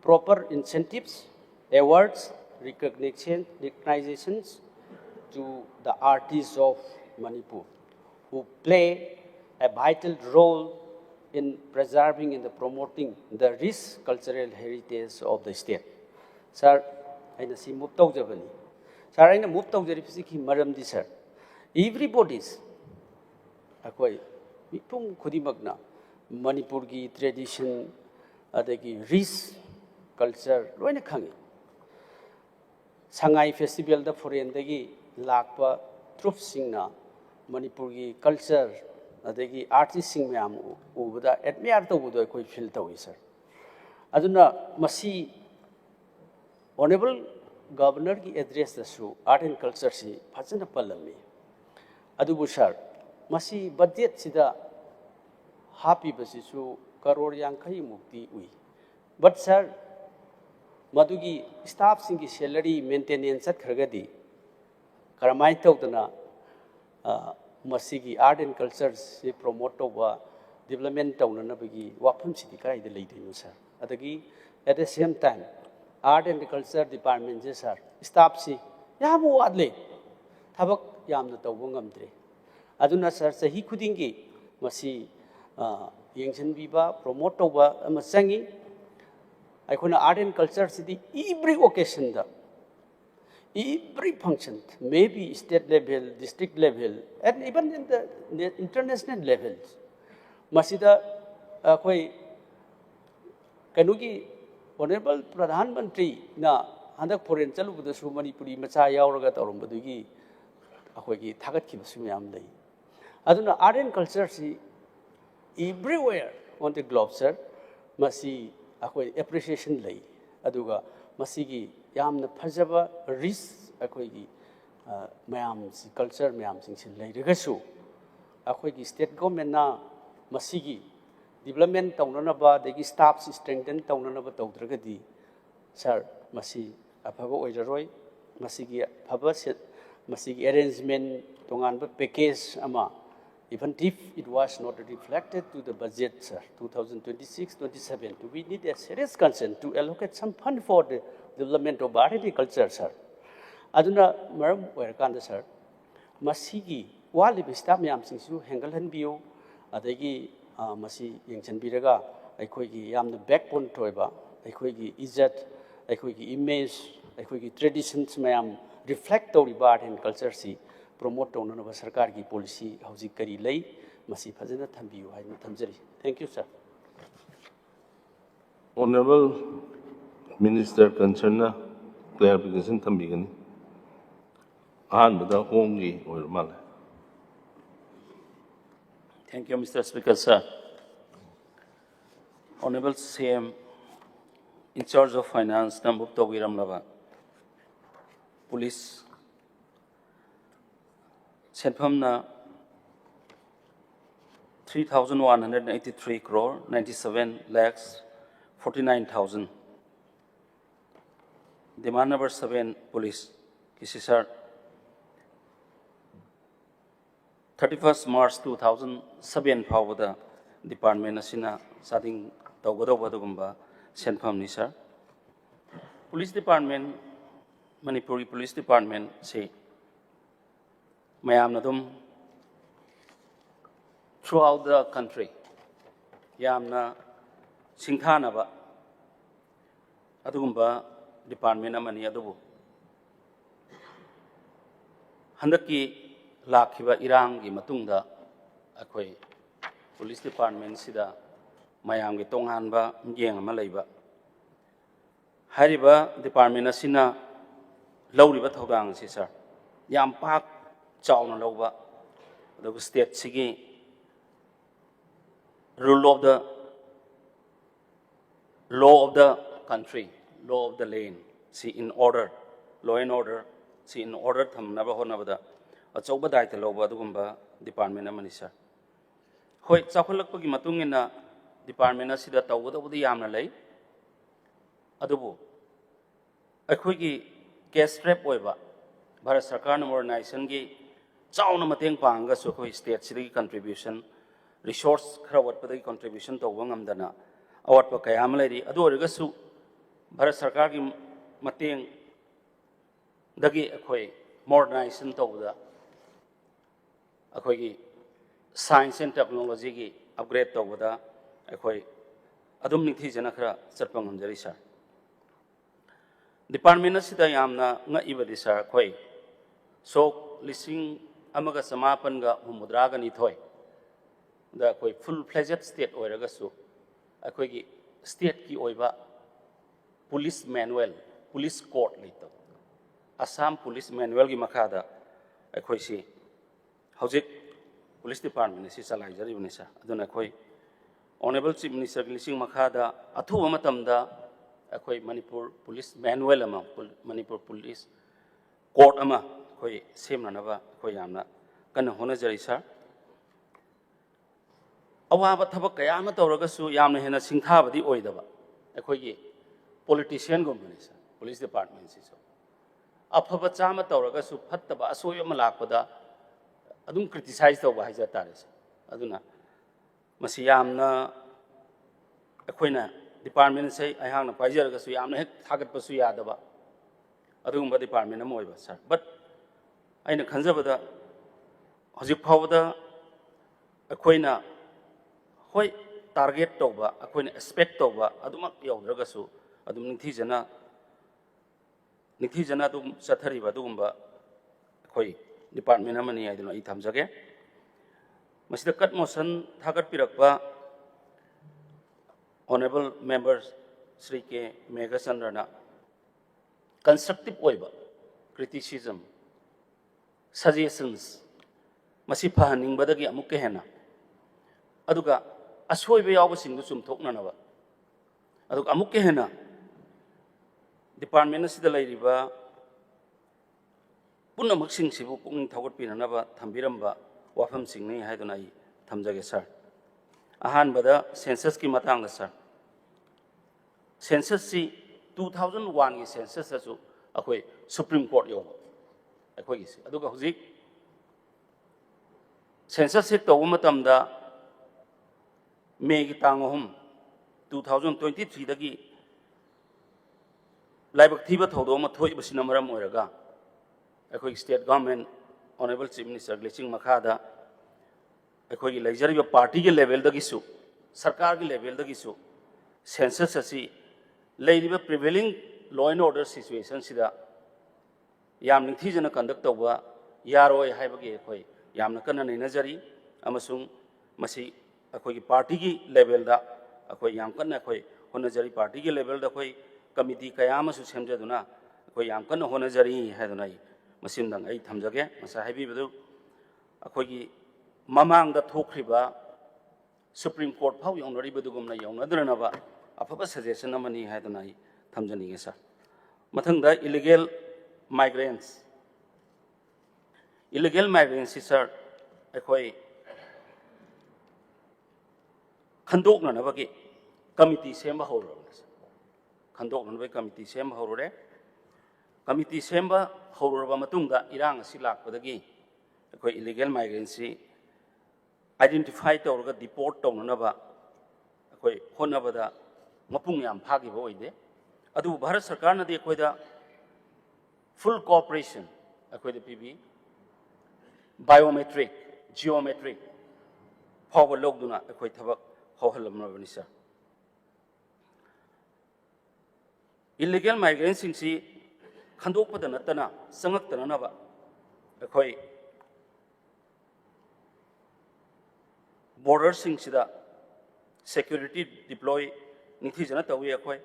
proper incentives awards recognitions to the artists of Manipur who play a vital role in preserving and promoting the rich cultural heritage of the state. Sir, I see move tawjabani. Sir, I move tawjaribsi ki maram di sir. Everybody's akoi mipum khudimagna Manipur ki tradition adagi rich culture loina khangi. Sangai festival da foreign dagi lakpa troops singna Manipur ki culture adagi artist sing mayam ubada admire tawudo akoi feel tawi sir. Aduna masi honorable governor ki address dasu art and culture si fazana palami adubu sir masi budget sida happy basisu karor yang kai mukti ui. But sir, madugi staff singi salary maintenance at kargadi. Karamai tawdana masigi art and culture se promote over development tawna bagi wapam city kai de lady no sir. Adagi at the same time art and culture department je sir staff si yamu adle thabak yamna tawbo ngamdre. Aduna sir sahi khudingi masi yengchen biba promote over amasangi aikona art and culture city every occasion da every function, maybe state level, district level, and even in the international levels. Masida koi kanugi honorable Pradhan Mantri na handak foreign chalu buda su Manipuri macha yauraga taurum budugi akoi ki thagat ki basu yam lei. Aduna art and culture si everywhere on the globe sir masi akoi appreciation lei. Aduga masigi yamna phajaba risk akoi gi mayam si culture mayam sing sin lei regasu akoi gi state government na masigi development tawnana ba degi staff strengthen tawnana ba tawdragadi sir masi aphaba oiraroi masigi phaba masigi arrangement tongan ba package ama even if it was not reflected to the budget sir 2026-27 we need a serious concern to allocate some fund for the development of agriculture sir aduna maram oirkanda sir masigi wali staff mayam singsu hengalhan biyo adagi masi yengchanbiraga aikoi gi yamna backbone toiba aikoi gi izzat aikoi gi image aikoi gi traditions mayam reflect tawriba art and culture si promote tawna ba sarkar gi policy hauji kari lei masi phajana thambiyu haina thamjari. Thank you sir. Honorable Minister concerned clarification thambigani ahanbada hongi oirmal. Thank you, Mr. Speaker, sir. Honorable CM, in charge of finance, Nambuk Togiram Lava, Police, Senpamna 3,183 crore, 97 lakhs, 49,000. Demand number 7, Police, Kisi sir, 31st March 2007 fawada department asina sading tawgodo gumba senfam ni sir. Police department, Manipuri Police Department say mayam nadum throughout the country yamna singkhana ba adugumba department amani adubu handaki lakhiba irang gi matungda akhoi police department sida mayam gi tongan ba yeng ama leiba hariba department asina lawriba thodang si sir yam pak chawna lawba the state sigi rule of the law of the country, law of the land, see in order, law and order, see in order thamnaba honabada achauba daita lawba adugumba department amani sir hoi chakholakpagi matungina department asida tawgadabudi yamna lei adubu akhoi cash trap oiba Bharat Sarkar modernization gi chauna mateng panga so khoi state sidagi contribution resource khara watpadagi contribution tawba ngamdana awatpa kayam lei adu origasu Bharat Sarkar gi mateng dagi akhoi modernization tawda akhoi science and technology gi upgrade tawda akhoi adum nithi jana khara chatpa ngamjari sir department asida yamna nga ibadi sir khoi so lising amaga samapan ga humudraga ni thoi da khoi full fledged state oiraga su akhoi gi state ki oiba police manual police code lito Assam police manual gi makhada akhoi si hojik police department si salai jari unisa aduna khoi honorable chief minister lising makhada athu matamda akhoi Manipur police manual ama Manipur police code ama khoi semna naba khoi yamna kan hona jari sir अवाब थबक कया अमा तौरगसु यामना हेना सिंथाबदी ओइदबा अखोइगी politician गुमबनी sir police department सिसो अफब चामा तौरगसु फत्तबा असोय अमा लाकपदा अदुम criticise तौबा हाइजा तारे sir अदुना मसी यामना अखोइना department से अहांगना पाइजरगसु यामना हेक थागतपसु यादबा अदुगुम्बा department अमा ओइबा sir but अइना खंजबदा हजिक फावदा अखोइना होय target तौबा अखोइना एक्सपेक्ट तौबा अदुमक यौद्रगसु अदुम निथीजना अदुम चथरिबा अदुगुम्बा अखोइ डिपार्टमेंट अमनि आइदुना इ थमजगे मसिदा कट मोशन थागत पिरकबा ऑनरेबल मेंबर्स श्री के मेघचंद्रना कंस्ट्रक्टिव ओइबा क्रिटिसिज्म सजेशंस मसी फहनिंगबदगी अमुक हेना अदुगा असोइबा यावबसिंगु चुमथोकननबा अदुगा अमुक हेना डिपार्टमेंट असिदा लैरिबा पुनमकसिंगसिबु पुंग थौगतपिननबा थंबिरंबा वाफमसिंगनि हाइदुना इ थमजगे सर अहानबदा सेंसस की मतंग सर सेंसस सी 2001 की सेंसस असु अखोइ सुप्रीम कोर्ट यो अखोइ सी अदुगा हुजिक सेंसस से तौबा मतमदा मे की तांग 2023 दगी लाइबक थीबा थौदो अमा थोइबसिना मरम ओइरगा अखोइ state government honourable chief minister ग्लेचिंग मखादा अखोइ लेजरिबा पार्टी के लेवल दगिसु सरकार के लेवल दगिसु सेंसस असी लेरिबा prevailing law and order situation सिदा याम निथीजना कंडक्ट तौबा यारोय हाइबगे अखोइ यामना कन्ना नैनजरी अमसुंग मसी अखोइ पार्टी की लेवल दा अखोइ याम कन्ना अखोइ होनजरी पार्टी के लेवल दा अखोइ कमिटी कया अमसु सेमजदुना अखोइ याम कन्ना होनजरी हाइदुना मसिमदंग आई थमजगे मसा हाइबिबदु अखोइ ममांग थोख्रिबा सुप्रीम कोर्ट फाउ यौनरिबदुगुमना यौनद्रनबा अफबा सजेशन अमनि हाइदुना थमजनिगे सर मथंगदा इलीगल माइग्रेंट्स सर अखोइ खंदोकनबगे कमिटी सेम हौरबने खंदोकनबगे कमिटी सेम हौररे कमिटी सेम हौरबा मतुंगदा इरांग असि लाकपदगी अखोइ इलीगल माइग्रेंट्स आइडेंटिफाई तौरगा डिपोर्ट तौननबा अखोइ होनबदा मपुंग याम फागिबा ओइदे अदु भारत सरकार नदी अखोइदा फुल कोऑपरेशन अखोइदा पीबी बायोमेट्रिक जियोमेट्रिक फाव लौदुना अखोइ थबक हौहलमनबनि सर इलीगल माइग्रेंट्स सिंसी खंदोकपदा नतना संगक्तननबा अखोइ border sida security deploy निथीजना तवी अखोइ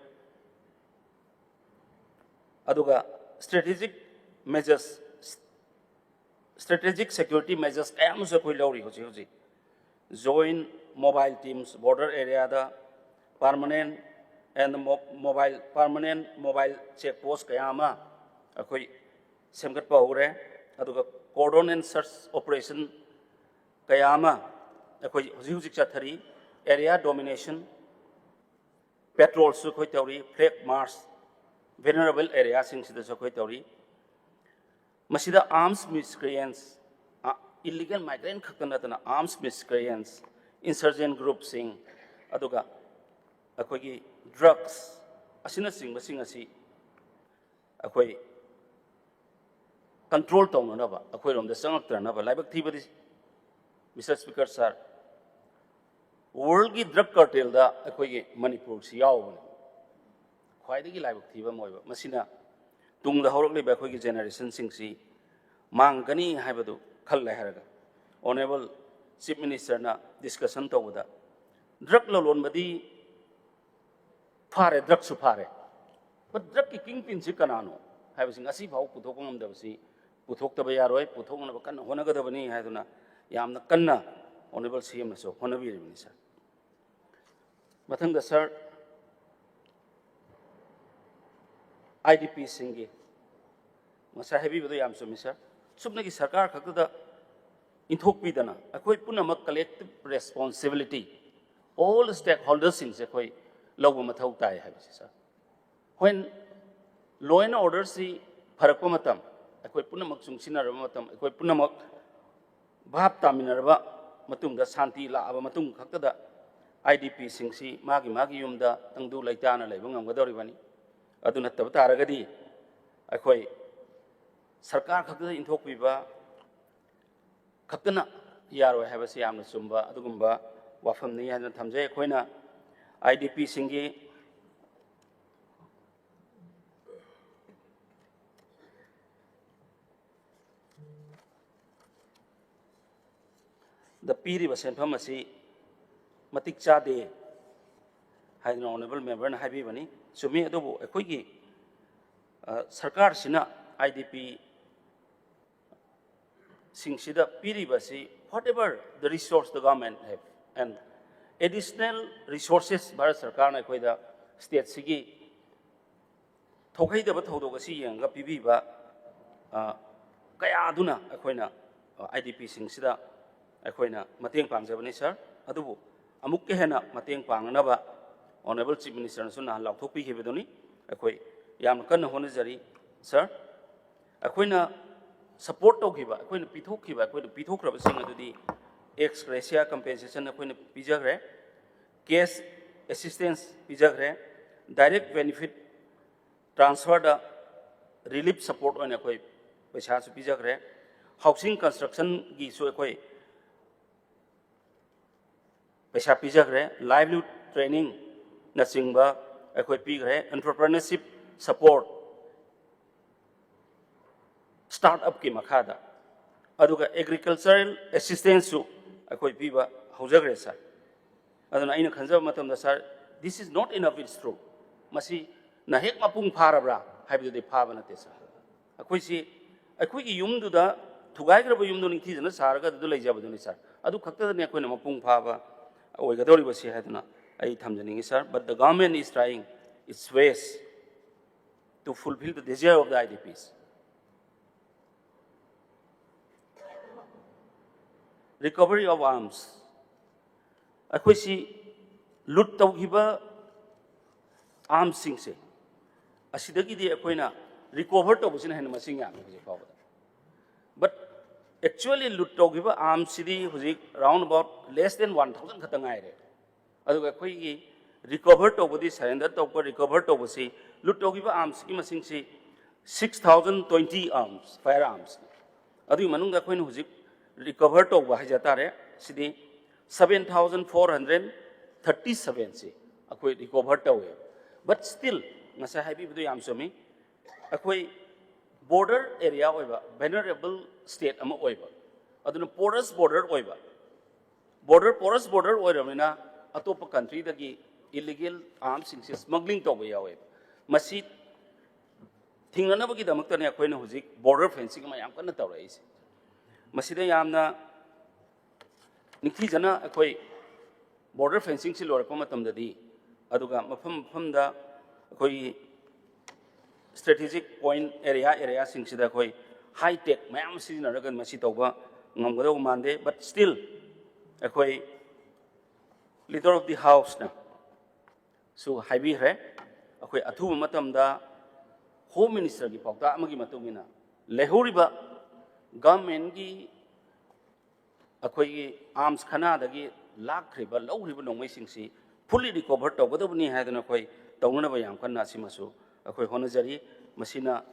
अदुगा strategic security measures कयामुस अखोइ लौरी होजि join mobile teams border area da permanent mobile check post kayama अखोइ सेमगत पाउरे अदुगा cordon and search operation kayama अखोइ हुजिक चथरी एरिया डोमिनेशन पेट्रोल सु खोइ तौरी फ्लैग मार्च वेनरेबल एरिया सिंग सिदा सु खोइ तौरी मसिदा आर्म्स मिसक्रिएंस इलीगल माइग्रेंट खकनतना आर्म्स मिसक्रिएंस इंसर्जेंट ग्रुप सिंग अदुगा अखोइगी ड्रग्स असिना सिंग बसिंग असि अखोइ कंट्रोल तौननबा अखोइ रोमदा संगक्तरनबा लाइबक थीबदि मिस्टर स्पीकर सर वर्ल्ड की ड्रग कार्टेल दा अखोइगे मणिपुर से यावबने ख्वाइदगी लाइबक थीबा मोइबा मसिना तुंगदा हौरकलिबा अखोइगे जेनरेशन सिंगसी मांगनी हाइबदु खल लेहरगा ऑनरेबल चीफ मिनिस्टर ना डिस्कशन तौबदा ड्रग ललोनबदी फारे ड्रग सु फारे बट ड्रग की किंग पिन से कनानो हाइबसिंग असि भाव पुथोक ngमदबसी पुथोक्तबा यारोय पुथोकनबा कन्न होनगदबनी हाइदुना यामना कन्ना ऑनरेबल सीएम सो होनबिरिबनी सर मथंगदा सर आईडीपी सिंगी मसा हेबीबदो याम सुमी सर सुबनगी सरकार खकदा inthokpidana akhoi punamak collective responsibility all stakeholders in se khoi logo mathau tai habisi sir when law and order si pharakpa matam akhoi punamak chungsinaraba matam akhoi punamak bhap taminaraba matungda shanti laaba matung khaktada idp singsi magi yumda tangdu laitana leibang amgadoribani adu nattaba taragadi akhoi sarkar khaktada inthokpiba khakana yaroi habasi yamna chumba adugumba wafamni hana thamjay khoina idp singi the piriba senpham asi matik chade haidna honorable member na habi bani chumi adubu ekhoigi sarkar sina idp singsida piriba si whatever the resource the government have and additional resources Bharat Sarkar na koida state sigi thokai da thodog asi yanga pibiba kaya aduna akoina idp singsida akoina mateng pangjabani sir adubu amuk ke hena mateng pangnaba honorable chief minister suna laukthokpi khibedoni akoi yam kan honajari sir akoina support tokhiba akoina pithokhiba akoina pithokraba sing adudi ex gratia compensation akoina pijagre cash assistance pijagre direct benefit transfer da relief support on akoi paisa su pijagre housing construction gi su akoi paisa pijagre livelihood training na singba akoi pigre entrepreneurship support startup ki makhada aduga agricultural assistance su akoi piba haujagre sir aduna aina khanjaba matamda sir this is not enough it's true masi na hek mapung pharabra haibu de phaba na te sir akoi si akoi gi yum du da thugai graba yum du ningthi jana saraga du leijaba du ni sir adu khakta ne akoi na mapung phaba oigadori basi haduna ai thamjaningi sir but the government is trying its ways to fulfill the desire of the idps recovery of arms akhoi si lut tawhiba arms sing se asidagi di akhoina recover to busina hen masing ya je pawa but actually lut tawhiba arms sidi hujik round about less than 1000 khatang ai re adu akhoi gi recover to budi surrender to ko recover to busi lut tawhiba arms ki masing si 6020 arms firearms adu manung da khoina hujik recover to bahajatare sidi 7437 se akoi recover to but still ngasa habi bidu yam somi akoi border area oiba vulnerable state ama oiba aduna porous border oiba porous border oiramina atopa country dagi illegal arms smuggling to yawe masi thingnana bagi damakta ne akoi na hujik border fencing ma yam kana tawrai se masida yamna nikthi jana akoi border fencing si lorpa matamdadi aduga mafam da akoi strategic point area singsida akoi high tech mayam sizinaragan masi tawba ngamgado mande but still akoi leader of the house na so haibi re akoi athu matamda home minister gi pawta amagi matungina lehuriba government gi akoi arms khana dagi lakriba lawriba nongmai singsi fully recover tawgadabni haidana koi tawnana ba yam kanna simasu akoi honajari masina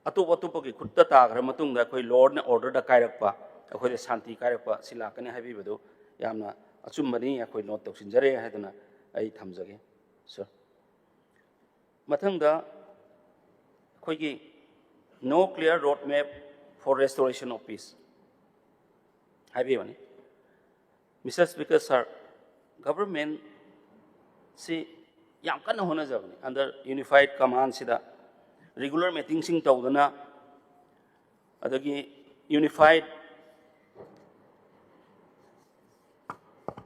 atop gi khutta tagra matungda koi lord na order da kairakpa akoi de shanti kairakpa sila kani habibedo yamna achumbani akoi note tawsinjare haidana ai thamjage sir mathangda koi gi no clear road map for restoration of peace habibani Mr. Speaker sir government see yam kana hona jabani under unified command sida regular meeting sing tawdana adagi unified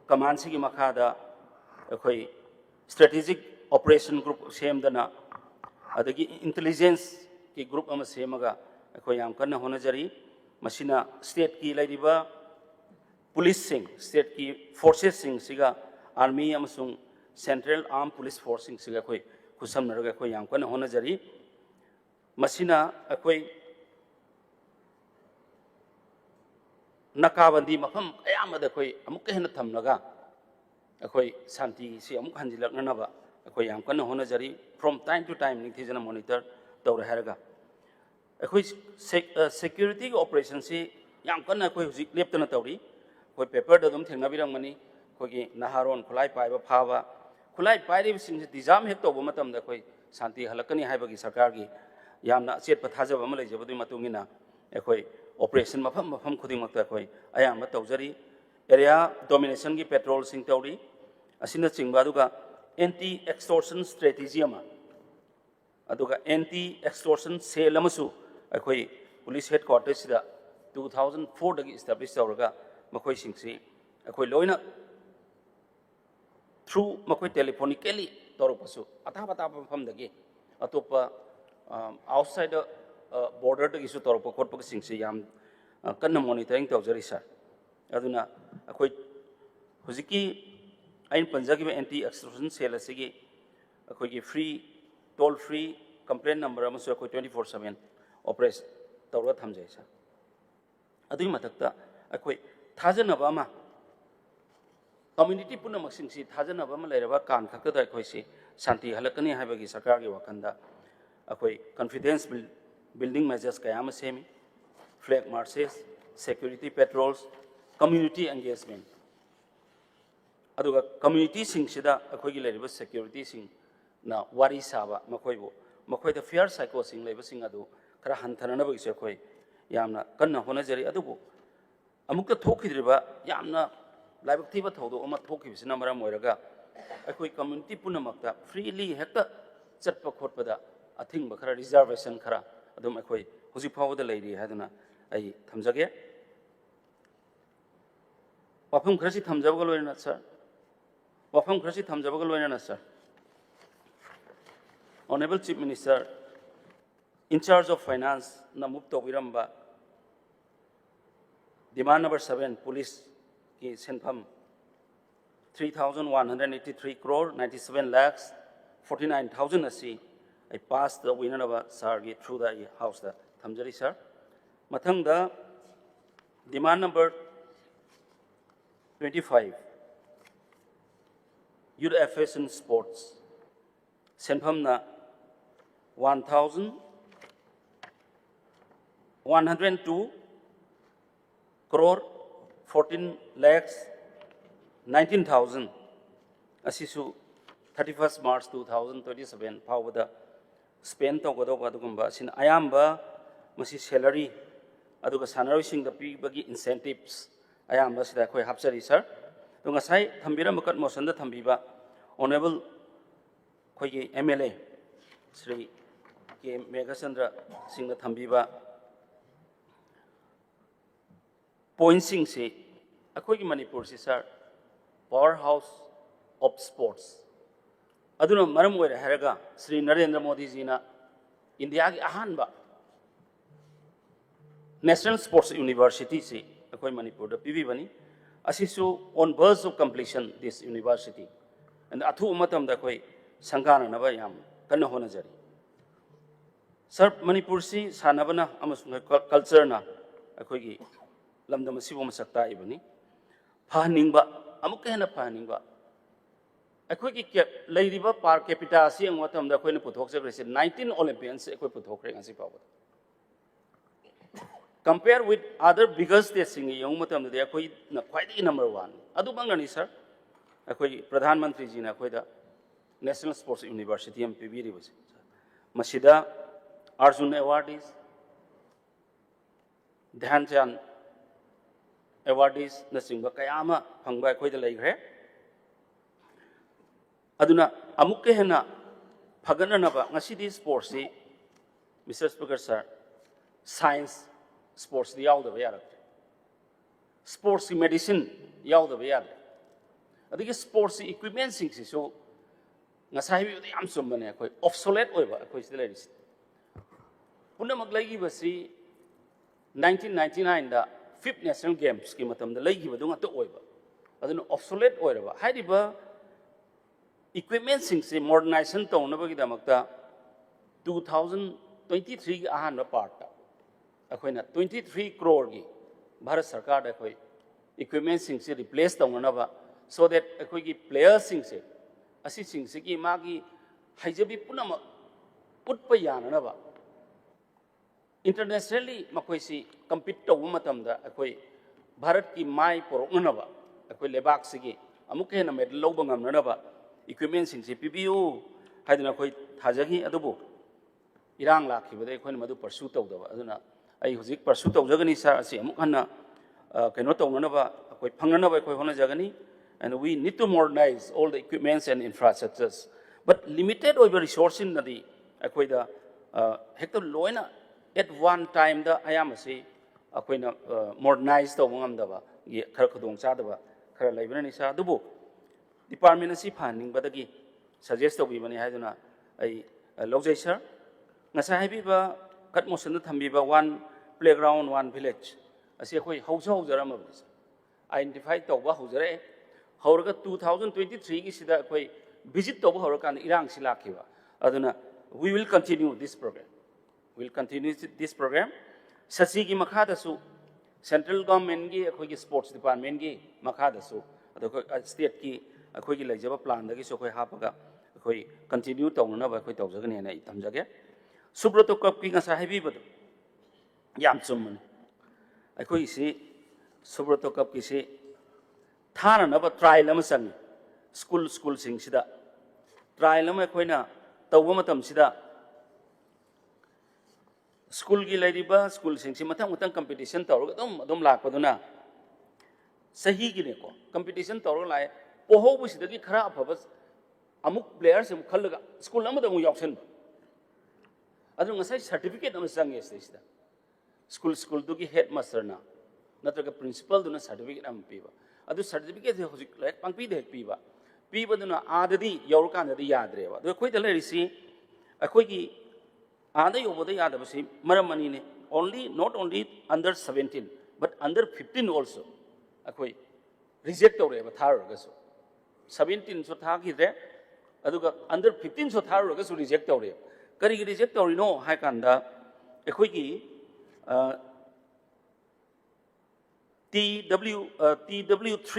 command sigi makhada akoi strategic operation group semdana adagi intelligence ki group ama semaga akoi yam kana hona jari masina state ki lairiba police state की forces army central arm police force अखोई खुसमनरगा अखोई याम कन होनजरी मसिना अखोई नकाबंदी मफम अयामद अखोई अमुक हेन थमलगा अखोई शांति से अमुक हंजिलकनबा अखोई याम कन होनजरी फ्रॉम टाइम टू टाइम निथिजना मॉनिटर तौर हैरगा अखोई सिक्योरिटी ऑपरेशन से याम कन अखोई हुजिक लेप्तना तौरी अखोई पेपर दम थेंगनाबिरंगमनी अखोई नहारोन खुलाई पाइबा फाबा खुलाई पाइरिबसिंग डिजाम हेक तौब मतमदा अखोई शांति हलकनी हाइबगी सरकार की यामना अचेत थाजब अमा लेजबदुई मतुंगिना अखोई ऑपरेशन मफम मफम खुदिंगमक्ता अखोई अयाम तौजरी एरिया डोमिनेशन की पेट्रोल सिंग तौरी असिना चिंगबा अदुगा एंटी एक्सटॉर्शन स्ट्रेटेजी अमा अदुगा एंटी एक्सटॉर्शन सेल अमसु अखोई पुलिस हेडक्वार्टर सिदा 2004 दगी एस्टैब्लिश तौरगा मखोई सिंगसी अखोई लोइना थ्रू मखोई टेलीफोनिकली तौरपसु अथा बता मफम दगी अतोपा outside border da gisu torpo khotpa singsi yam kanna monitoring tawjari sir aduna akoi hujiki ain panjagi anti extortion cell asigi akoi gi free toll free complaint number amasu akoi 24/7 operation tawra thamjai sir adui matakta akoi thajanaba ma community punna maksingsi thajanaba ma leiraba kan khakta da akoi si shanti halakani haibagi sarkar gi wakanda akoi confidence building measures kayama semi flag marches security patrols community engagement aduga community sing sida akhoi gi leriba security sing na wari saba makhoi da fear psycho sing leba sing adu khara hanthana na bagi akhoi yamna kanna hona jari adubu amukta thokidriba yamna laibak thiba thodo ama thokibisina maram moiraga akhoi community punamakta freely hekta chatpa khotpada athing ba khara reservation khara adum akhoi huji phawda leiri haduna ai thamjage wafam khrasi thamjabagal loina sir wafam khrasi thamjabagal loina sir honorable chief minister in charge of finance na mukto wiramba demand number 7 police ki senpham 3183 crore 97 lakhs 49000 asi I passed the winner of Sargi through the house. The Thamjari sir. Mathang the demand number 25. Youth Affairs and Sports. Senpham na 1,102 crore 14 lakhs 19,000. Asisu 31st March 2027. Power the spend to godoba adugumba sin ayamba masi salary aduga salary sing the bagi incentives ayamba sida khoi hapsari sir to ngasai thambira makat motion da thambiba honorable khoi gi MLA Sri K Meghachandra Singh da thambiba point sing se akhoi gi Manipur si sir powerhouse of sports aduna maram oira haraga Sri Narendra Modi ji na India gi ahanba National Sports University se akoi Manipur da pibi bani asisu on verge of completion this university and athu matam da koi sangana na ba yam kana hona jari sir Manipur si sanabana amasung culture na akoi gi lamdam asibu masakta ibani phaningba amuk hena phaningba अखोई की लेरिबा पार capita से अंगवतम दा अखोई ने पुथोकसे 19 Olympians अखोई पुथोकरे ngasi pav compare with other bigger states in young मतम दे अखोई न ख्वाइदगी नंबर 1 अदु बंगनी सर अखोई प्रधानमंत्री जी ने अखोई दा नेशनल स्पोर्ट्स यूनिवर्सिटी एम पीबी रिबस मसिदा अर्जुन अवार्डीज ध्यानचंद अवार्डीज नसिंग कयामा फंगबा अखोई दा लेग्रे aduna amukke hena phagana naba ngasi di sports si Mr. Speaker sir science sports di yaw da bayar sports si medicine yaw da bayar adigi sports si equipment sing si so ngasai bi yam sum bane akoi obsolete oiba akoi si leris punna maglagi basi 1999 da 5th National Games ki matam da lai ki badung ato oiba aduna obsolete oiraba haidiba equipment sing se modernization to na bagi damakta 2023 ki ahan na part ta akoina 23 crore gi Bharat Sarkar da koi equipment sing se replace to na ba so that akoi ki players sing se asi sing se ki magi haijabi punama utpa yana na ba internationally makoi si compete to matam da akoi Bharat ki mai porok na ba akoi lebak sigi amuk he na medal lo bangam na ba equipment sing se PBU haidina koi thajagi adubu irang lakhi bade koi madu pursue to da aduna ai hojik pursue to jagani sa asi amuk hanna keno to na ba akoi phangna na ba koi hona jagani and we need to modernize all the equipments and infrastructures but limited over resources in the akoi da hector loina at one time the ayamasi akoina modernize to ngam da ba ye khar khudong cha da ba khar laibana ni sa dubu department asi phaning badagi suggest to bi mani haiduna ai lojai sir ngasa haibi ba kat motion thambi ba one playground one village asi khoi hausa hausa ma identify to ba haujare hauraga 2023 gi sida khoi visit to ba haurakan irang silakhiba aduna we will continue this program. We will continue this program. Sasi ki makhada su central government ki akoi sports department ki makhada su state ki akoi ki lajaba plan da ki so khoi hapaga akoi continue to na ba khoi tawjaga ne na itamjage subrato cup ki ngasa hebi badu yam chumman akoi si subrato cup ki si thana na ba trial am sang school sing sida trial am akoi na tawba matam sida school ki laiba school sing si matang competition tawra dom lakpaduna sahi gi ne ko competition tawra lai poho bu sida ki khara afabas amuk players am khallaga school am da mu yauksen adu ngasai certificate am sang yes sida school du ki headmaster na natraga principal du na certificate am piba adu certificate he hojik lai pangpi de piba piba du na adadi yaurkan da yadre ba do koi da lai si akoi ki ada yoboda yadabasi maramani ne only not only under 17 but under 15 also akoi reject tawre ba thar ga so 17 so tha ki de aduga under 15 so thar ga so reject tawre kari gi reject tawri no hai kanda akoi ki TW3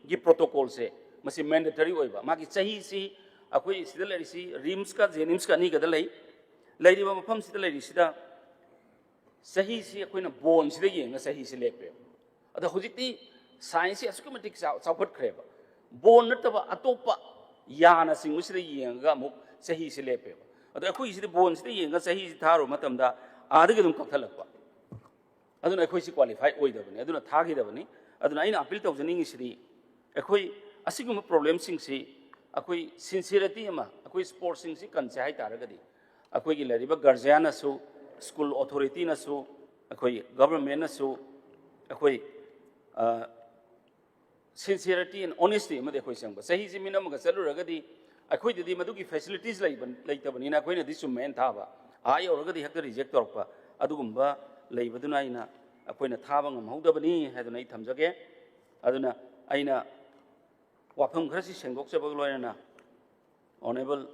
gi protocol se masi mandatory oiba magi chahi si akoi sidal si rims ka jenims ka ni ga dalai lairiba mafam sida lairi sida sahi si akoina bon sida yenga sahi si lepe ada hojikti science si asukamatik chawphat khreba bon nataba atopa yana singu sida yenga muk sahi si lepe ada akoi sida bon sida yenga sahi si tharo matamda adagi dum kapthalakpa aduna akoi si qualify oidabani aduna thagi dabani aduna aina appeal tawjaning sidi akoi asiguma problem sing si akoi sincerity ama akoi sports sing si kanse hai taragadi akoi gi lariba guardian asu school authority na su akoi government na su akoi sincerity and honesty ma de akoi sangba sahi ji minam ga chalu ragadi akoi didi madugi facilities laitabani na akoi na disu main thaba ai oragadi hakta reject torpa adugumba laibaduna ina akoi na thaba ngam hodabani haduna I thamjage aduna aina wafam kharasi sengok chabag loina honorable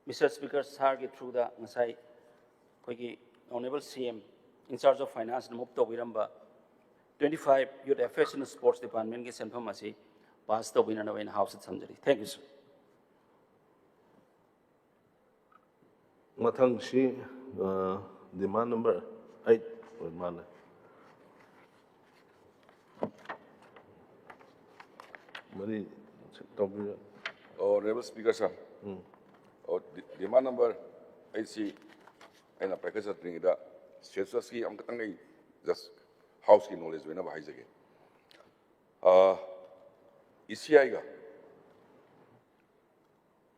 Mr. Speaker, sir, through the Nasai, Honorable CM, in charge of finance, Mupto Viramba, 25 Youth Affairs and Sports Department, gets information, passed the winner in House at Sanjari. Thank you, sir. Matang si demand number 8 or mana. Mari topic. Honorable Speaker, sir. Demand number 8C, and a package of thing that Shetsuski, I'm getting just house knowledge whenever I again. ECI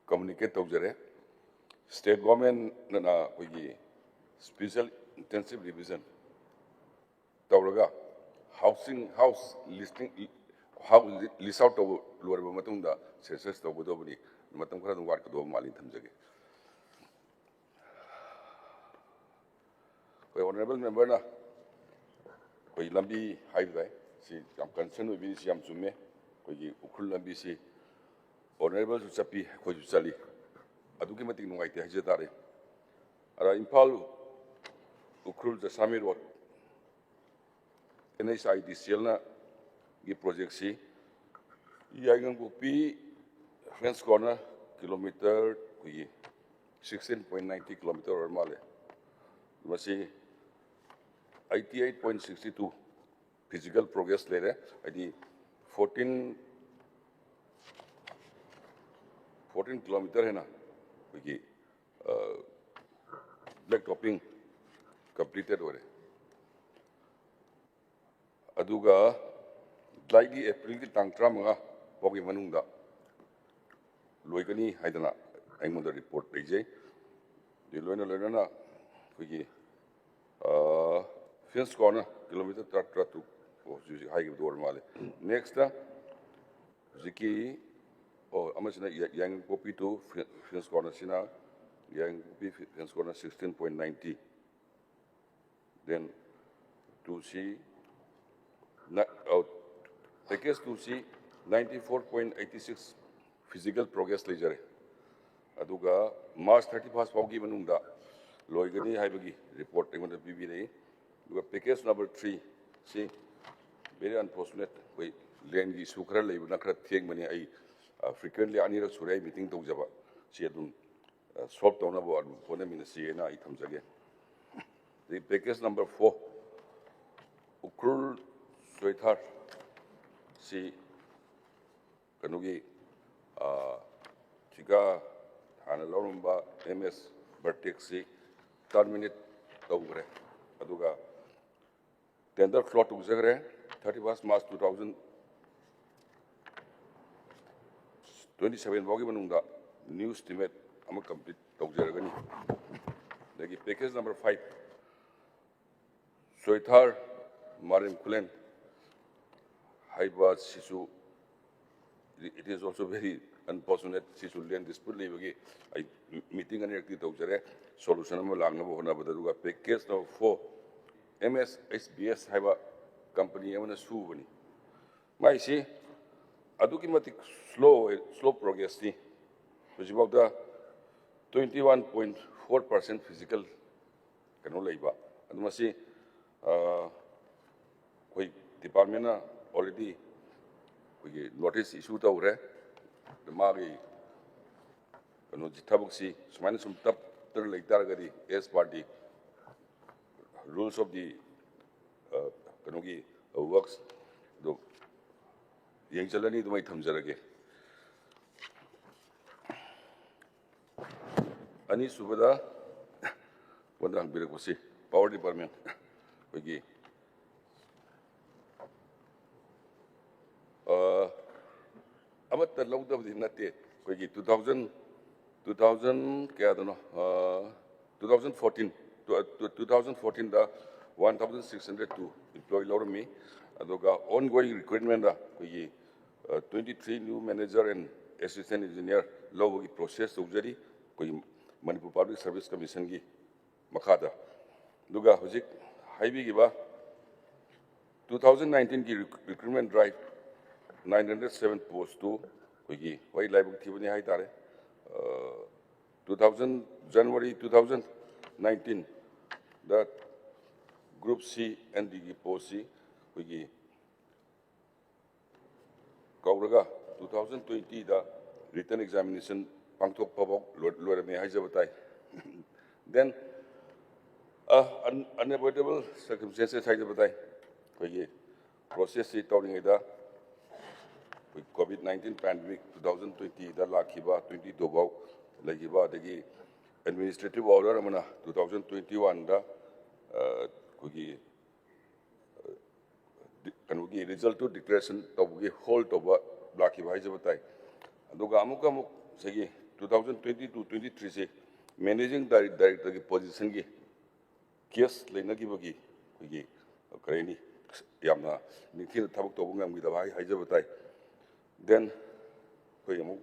communicate to state government na special intensive revision. Tauraga house listing how list out of lower Matunda census of Budobani. Matam kara dum warka do malin thamjage honorable member na ꯑꯩꯈꯣꯏ ꯂꯝꯕꯤ ꯍꯥꯏꯕ ꯇꯥꯏ ꯁꯤ ꯌꯥꯝ concern ꯑꯣꯏꯕꯤꯔꯤꯁꯤ ꯌꯥꯝ ꯆꯨꯝꯃꯦ ꯑꯩꯈꯣꯏꯒꯤ ꯎꯈ꯭ꯔꯨꯜ ꯂꯝꯕꯤꯁꯤ ꯑꯣꯅꯔꯦꯕꯜꯁꯨ ꯆꯠꯄꯤ ꯑꯩꯈꯣꯏꯁꯨ ꯆꯠꯂꯤ ꯑꯗꯨꯛꯀꯤ ꯃꯇꯤꯛ ꯅꯨꯡꯉꯥꯏꯇꯦ ꯍꯥꯏꯖ ꯇꯥꯔꯦ ꯑꯗ ꯏꯝꯐꯥꯜ ꯎꯈ꯭ꯔꯨꯜ ꯖꯁꯥꯃꯤ ꯔꯣꯗ NHIDCLꯅ ꯒꯤ ꯄ꯭ꯔꯣꯖꯦꯛꯁꯤ ꯌꯥꯏꯉꯪꯄꯣꯛꯄꯤ ꯐ꯭ꯔꯦꯟꯁ ꯀꯣꯔꯅꯔ ꯀꯤꯂꯣꯃꯤꯇꯔ ꯑꯩꯈꯣꯏꯒꯤ 16.90 ꯀꯤꯂꯣꯃꯤꯇꯔ ꯑꯣꯏꯔ ꯃꯥꯜꯂꯦ ꯃꯁꯤ 88.62 physical progress ꯂꯩꯔꯦ ꯍꯥꯏꯗꯤ 14 kilometer ꯍꯦꯟꯅ ꯑꯩꯈꯣꯏꯒꯤ ꯕ꯭ꯂꯦꯛ ꯇꯣꯞꯄꯤꯡ completed ꯑꯣꯏꯔꯦ ꯑꯗꯨꯒ ꯖꯨꯂꯥꯏꯒꯤ ꯑꯦꯄ꯭ꯔꯤꯜꯒꯤ ꯇꯥꯡ 15 ꯐꯥꯎꯒꯤ ꯃꯅꯨꯡꯗ ꯂꯣꯏꯒꯅꯤ ꯍꯥꯏꯗꯅ ꯑꯩꯉꯣꯟꯗ ꯔꯤꯄꯣꯔꯠ ꯂꯩꯖꯩ ꯂꯣꯏꯅꯅ ꯑꯩꯈꯣꯏꯒꯤ ꯐꯦꯟꯁ ꯀꯣꯔꯅꯔ ꯀꯤꯂꯣꯃꯤꯇꯔ 32 ꯍꯧꯖꯤꯛ ꯍꯥꯏꯈꯤꯕꯗꯨ ꯑꯣꯏꯔ ꯃꯥꯜꯂꯦ ꯅꯦꯛꯁꯇ ꯍꯧꯖꯤꯛꯀꯤ ꯑꯃꯁꯤꯅ ꯌꯥꯏꯉꯪꯄꯣꯛꯄꯤ ꯇꯨ ꯐꯦꯟꯁ ꯀꯣꯔꯅꯔꯁꯤꯅ ꯌꯥꯏꯉꯪꯄꯣꯛꯄꯤ fence corner 16.90 then 2C package 2C 94.86 physical progress ꯂꯩꯖꯔꯦ ꯑꯗꯨꯒ March 31 ꯐꯥꯎꯒꯤ ꯃꯅꯨꯡꯗ ꯂꯣꯏꯒꯅꯤ ꯍꯥꯏꯕꯒꯤ ꯔꯤꯄꯣꯔꯠ ꯑꯩꯉꯣꯟꯗ ꯄꯤꯕꯤꯔꯛꯏ ꯑꯗꯨꯒ ꯄꯦꯀꯦꯖ ꯅꯝꯕꯔ 3 ꯁꯤ very unfortunate ꯑꯩꯈꯣꯏ ꯂꯦꯟꯒꯤ ꯏꯁꯨ ꯈꯔ ꯂꯩꯕꯅ ꯈꯔ ꯊꯦꯡꯕꯅꯤ ꯑꯩ frequently ꯑꯅꯤꯔꯛ ꯁꯨꯔꯦ ꯑꯩ ꯃꯤꯇꯤꯡ ꯇꯧꯖꯕ ꯁꯤ ꯑꯗꯨꯝ solve ꯇꯧꯅꯕ ꯑꯗꯨꯝ ꯍꯣꯠꯅꯃꯤꯟꯅꯁꯤꯅ ꯑꯩ ꯊꯝꯖꯒꯦ package number 4 Ukrul Soithar si kanugi chiga hana lorumba MS Vertex si terminate tawgre aduga tender float ugzagre 31st March 2027 bogi manungda new estimate ama complete tawjaragani lagi package number 5 Soithar Marim Kulen Haiba Sisu. It is also very unfortunate Sisu land dispute leaving a meeting and active dojare solution of Langabona Badaruga package number 4 MS SBS Haiba company Emana Suvani. My see Adukimatic slow progress which about the 21.4% physical canolaiba and must see we department already we notice issue tawre the magi kanu jithabuksi sumana sum tap tar leitar gadi as party rules of the kanugi works do yengchalani dumai thamjarage ani subada wanda birakosi power department we amata lawdabdi natte koigi 2000 kaya dano 2014 da 1602 employee lawrami adoga ongoing recruitment da koigi 23 new manager and assistant engineer lawgi process ujari koigi Manipur Public Service Commission gi makada duga hojik haibi giba 2019 ki recruitment drive 907 posts to koigi wai laibuk thibani hai tare 2000 January 2019 that group C and D post C koigi kauraga 2020 da written examination pangthok pabok lorame hai jabatai then unavoidable circumstances hai jabatai koigi process si tawring ida COVID-19 pandemic 2020 da lakhiba 22 bau lagiba dagi administrative order amana 2021 da kogi kanugi result to declaration tawgi hold over lakhiba hai jabatai aduga amuka amuk segi 2020 to 23 se managing director ki position gi case lena gi bagi kogi kareni yamna nithil thabak to ngam gi da hai jabatai then we amuk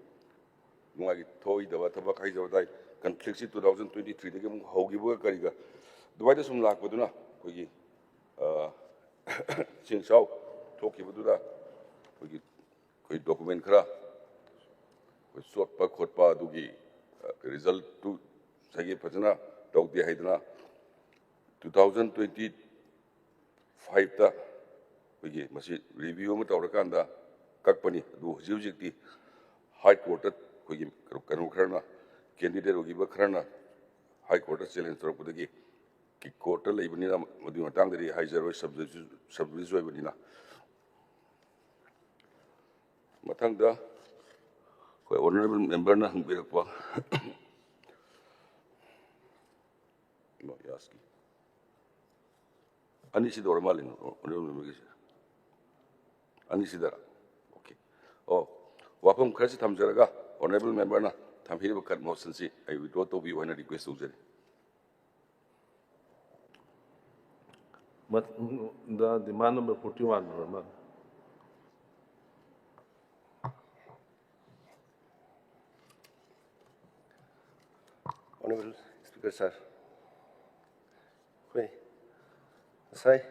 nungagi thoi da thabak hai jabatai conflict 2023 dagi amuk hogibo kariga dubai da sum lakpaduna kogi sing sau thoki bududa koi document khara koi sot pa khot pa dugi result tu sagi phajana tok dia haidna 2025 ta koi masi review ma tawrakanda kakpani du hujik ti high court koi kanu kharna candidate ogi ba kharna high court challenge torakudagi ki court la ibni na madu matang dari high zero subdivision ibni na matang da koi honorable member na hangbirakwa no yaski ani sidor malin honorable member ani sidara okay oh wapam kharsi thamjaraga honorable member na thamhiri bakat motion si I withdraw to be one request ujari The demand number 41, Rahman. Honorable Speaker, sir. Sai,